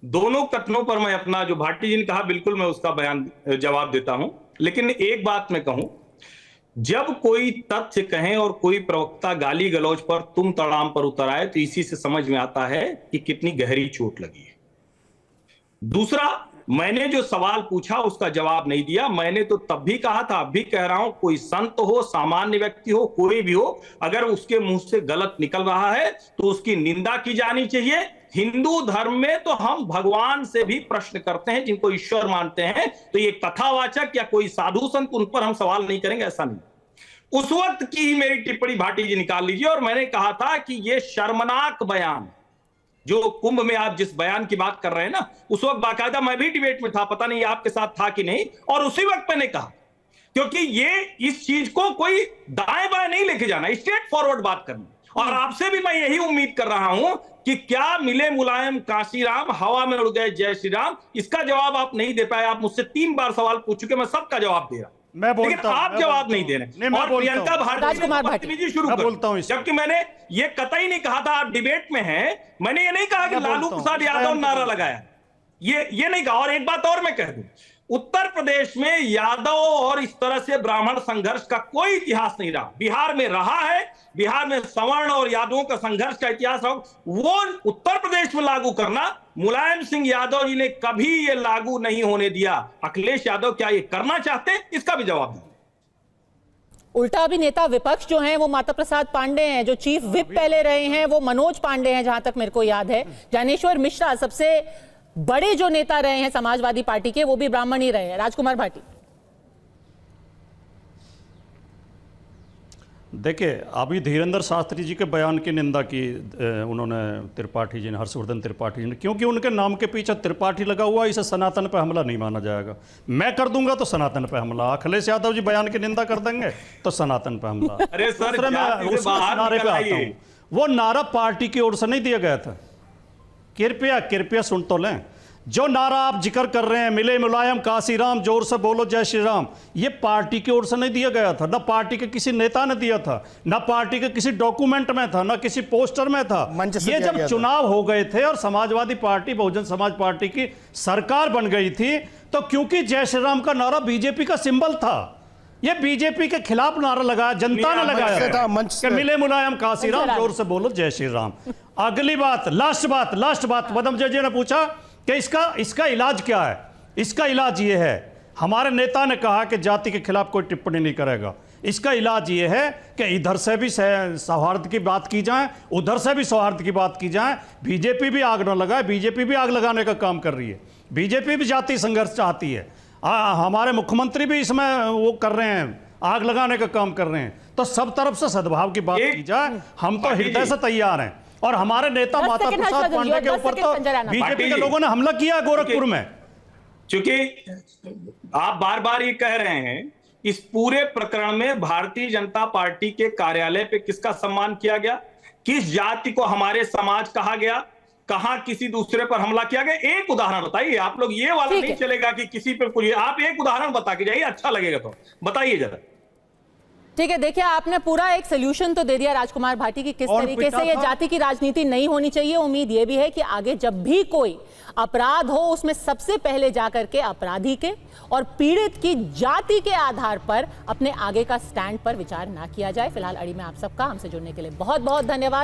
दोनों कथनों पर मैं अपना, जो भाटी जी ने कहा बिल्कुल मैं उसका बयान जवाब देता हूं। लेकिन एक बात मैं कहूं, जब कोई तथ्य कहें और कोई प्रवक्ता गाली गलौज पर तुम तड़ाम पर उतर आए, तो इसी से समझ में आता है कि कितनी गहरी चोट लगी है। दूसरा, मैंने जो सवाल पूछा उसका जवाब नहीं दिया। मैंने तो तब भी कहा था, अब भी कह रहा हूं, कोई संत हो, सामान्य व्यक्ति हो, कोई भी हो, अगर उसके मुंह से गलत निकल रहा है तो उसकी निंदा की जानी चाहिए। हिंदू धर्म में तो हम भगवान से भी प्रश्न करते हैं, जिनको ईश्वर मानते हैं, तो ये कथावाचक या कोई साधु संत, उन पर हम सवाल नहीं करेंगे, ऐसा नहीं। उस वक्त की ही मेरी टिप्पणी भाटी जी निकाल लीजिए, और मैंने कहा था कि ये शर्मनाक बयान, जो कुंभ में आप जिस बयान की बात कर रहे हैं ना, उस वक्त बाकायदा मैं भी डिबेट में था, पता नहीं आपके साथ था कि नहीं, और उसी वक्त मैंने कहा, क्योंकि ये इस चीज को कोई दाएं बाएं नहीं लेके जाना, स्ट्रेट फॉरवर्ड बात करनी। और आपसे भी मैं यही उम्मीद कर रहा हूं कि क्या मिले मुलायम काशीराम, हवा में उड़ गए जय श्री राम, इसका जवाब आप नहीं दे पाए। आप मुझसे 3 बार सवाल पूछ चुके, मैं सबका जवाब दे रहा, लेकिन आप जवाब नहीं दे रहे। और प्रियंका भारती शुरू कर, जबकि मैंने ये कतई नहीं कहा था आप डिबेट में हैं, मैंने ये नहीं कहा कि लालू प्रसाद यादव नारा लगाया, ये नहीं कहा। और एक बात और मैं कह दूं, उत्तर प्रदेश में यादव और इस तरह से ब्राह्मण संघर्ष का कोई इतिहास नहीं रहा। बिहार में रहा है, बिहार में सवर्ण और यादवों का संघर्ष का इतिहास रहा, वो उत्तर प्रदेश में लागू करना मुलायम सिंह यादव जी ने कभी ये लागू नहीं होने दिया। अखिलेश यादव क्या ये करना चाहते, इसका भी जवाब दें। उल्टा अभी नेता विपक्ष जो हैं वो माता प्रसाद पांडे हैं, जो चीफ विप पहले रहे हैं वो मनोज पांडे हैं, जहां तक मेरे को याद है। ज्ञानेश्वर मिश्रा सबसे बड़े जो नेता रहे हैं समाजवादी पार्टी के, वो भी ब्राह्मण ही रहे हैं। राजकुमार भाटी। देखिए, अभी धीरेन्द्र शास्त्री जी के बयान की निंदा की उन्होंने त्रिपाठी जी ने, हर्षवर्धन त्रिपाठी जी ने, क्योंकि उनके नाम के पीछे त्रिपाठी लगा हुआ, इसे सनातन पे हमला नहीं माना जाएगा। मैं कर दूंगा तो सनातन पे हमला, अखिलेश यादव जी बयान की निंदा कर देंगे तो सनातन पे हमला। अरे सर, दूसरे मैं उस नारे पे आता हूँ, वो नारा पार्टी की ओर से नहीं दिया गया था। कृपया सुन तो लें, जो नारा आप जिक्र कर रहे हैं, मिले मुलायम काशीराम, जोर से बोलो जय श्री राम, ये पार्टी की ओर से नहीं दिया गया था, ना पार्टी के किसी नेता ने दिया था, ना पार्टी के किसी डॉक्यूमेंट में था, ना किसी पोस्टर में था। ये जब चुनाव हो गए थे और समाजवादी पार्टी, बहुजन समाज पार्टी की सरकार बन गई थी, तो क्योंकि जय श्री राम का नारा बीजेपी का सिंबल था, ये बीजेपी के खिलाफ नारा लगाया, जनता ने लगाया कि मिले मुलायम काशीराम, जोर से बोलो जय श्री राम। अगली बात, लास्ट बात पद्मजा जी ने पूछा कि इसका इलाज क्या है। इसका इलाज ये है, हमारे नेता ने कहा कि जाति के खिलाफ कोई टिप्पणी नहीं करेगा। इसका इलाज ये है कि इधर से भी सौहार्द की बात की जाए, उधर से भी सौहार्द की बात की जाए। बीजेपी भी आग न लगाए, बीजेपी भी आग लगाने का काम कर रही है, बीजेपी भी जातीय संघर्ष चाहती है। हमारे मुख्यमंत्री भी इसमें वो कर रहे हैं, आग लगाने का काम कर रहे हैं। तो सब तरफ से सद्भाव की बात की जाए, हम तो हृदय से तैयार हैं। और हमारे नेता माता प्रसाद पांडे के ऊपर तो बीजेपी के लोगों ने हमला किया गोरखपुर में। क्योंकि आप बार बार ये कह रहे हैं, इस पूरे प्रकरण में भारतीय जनता पार्टी के कार्यालय पे किसका सम्मान किया गया, किस जाति को हमारे समाज कहा गया, कहां किसी दूसरे पर हमला किया गया। एक उदाहरण बताइए आप लोग, ये वाला नहीं चलेगा कि किसी पर कुछ, आप एक उदाहरण बता के जाइए, अच्छा लगेगा तो बताइए जरा। ठीक है, देखिए आपने पूरा एक सोल्यूशन तो दे दिया राजकुमार भाटी की किस तरीके से ये जाति की राजनीति नहीं होनी चाहिए। उम्मीद ये भी है कि आगे जब भी कोई अपराध हो, उसमें सबसे पहले जाकर के अपराधी के और पीड़ित की जाति के आधार पर अपने आगे का स्टैंड पर विचार ना किया जाए। फिलहाल अड़ी में आप सबका हमसे जुड़ने के लिए बहुत बहुत धन्यवाद।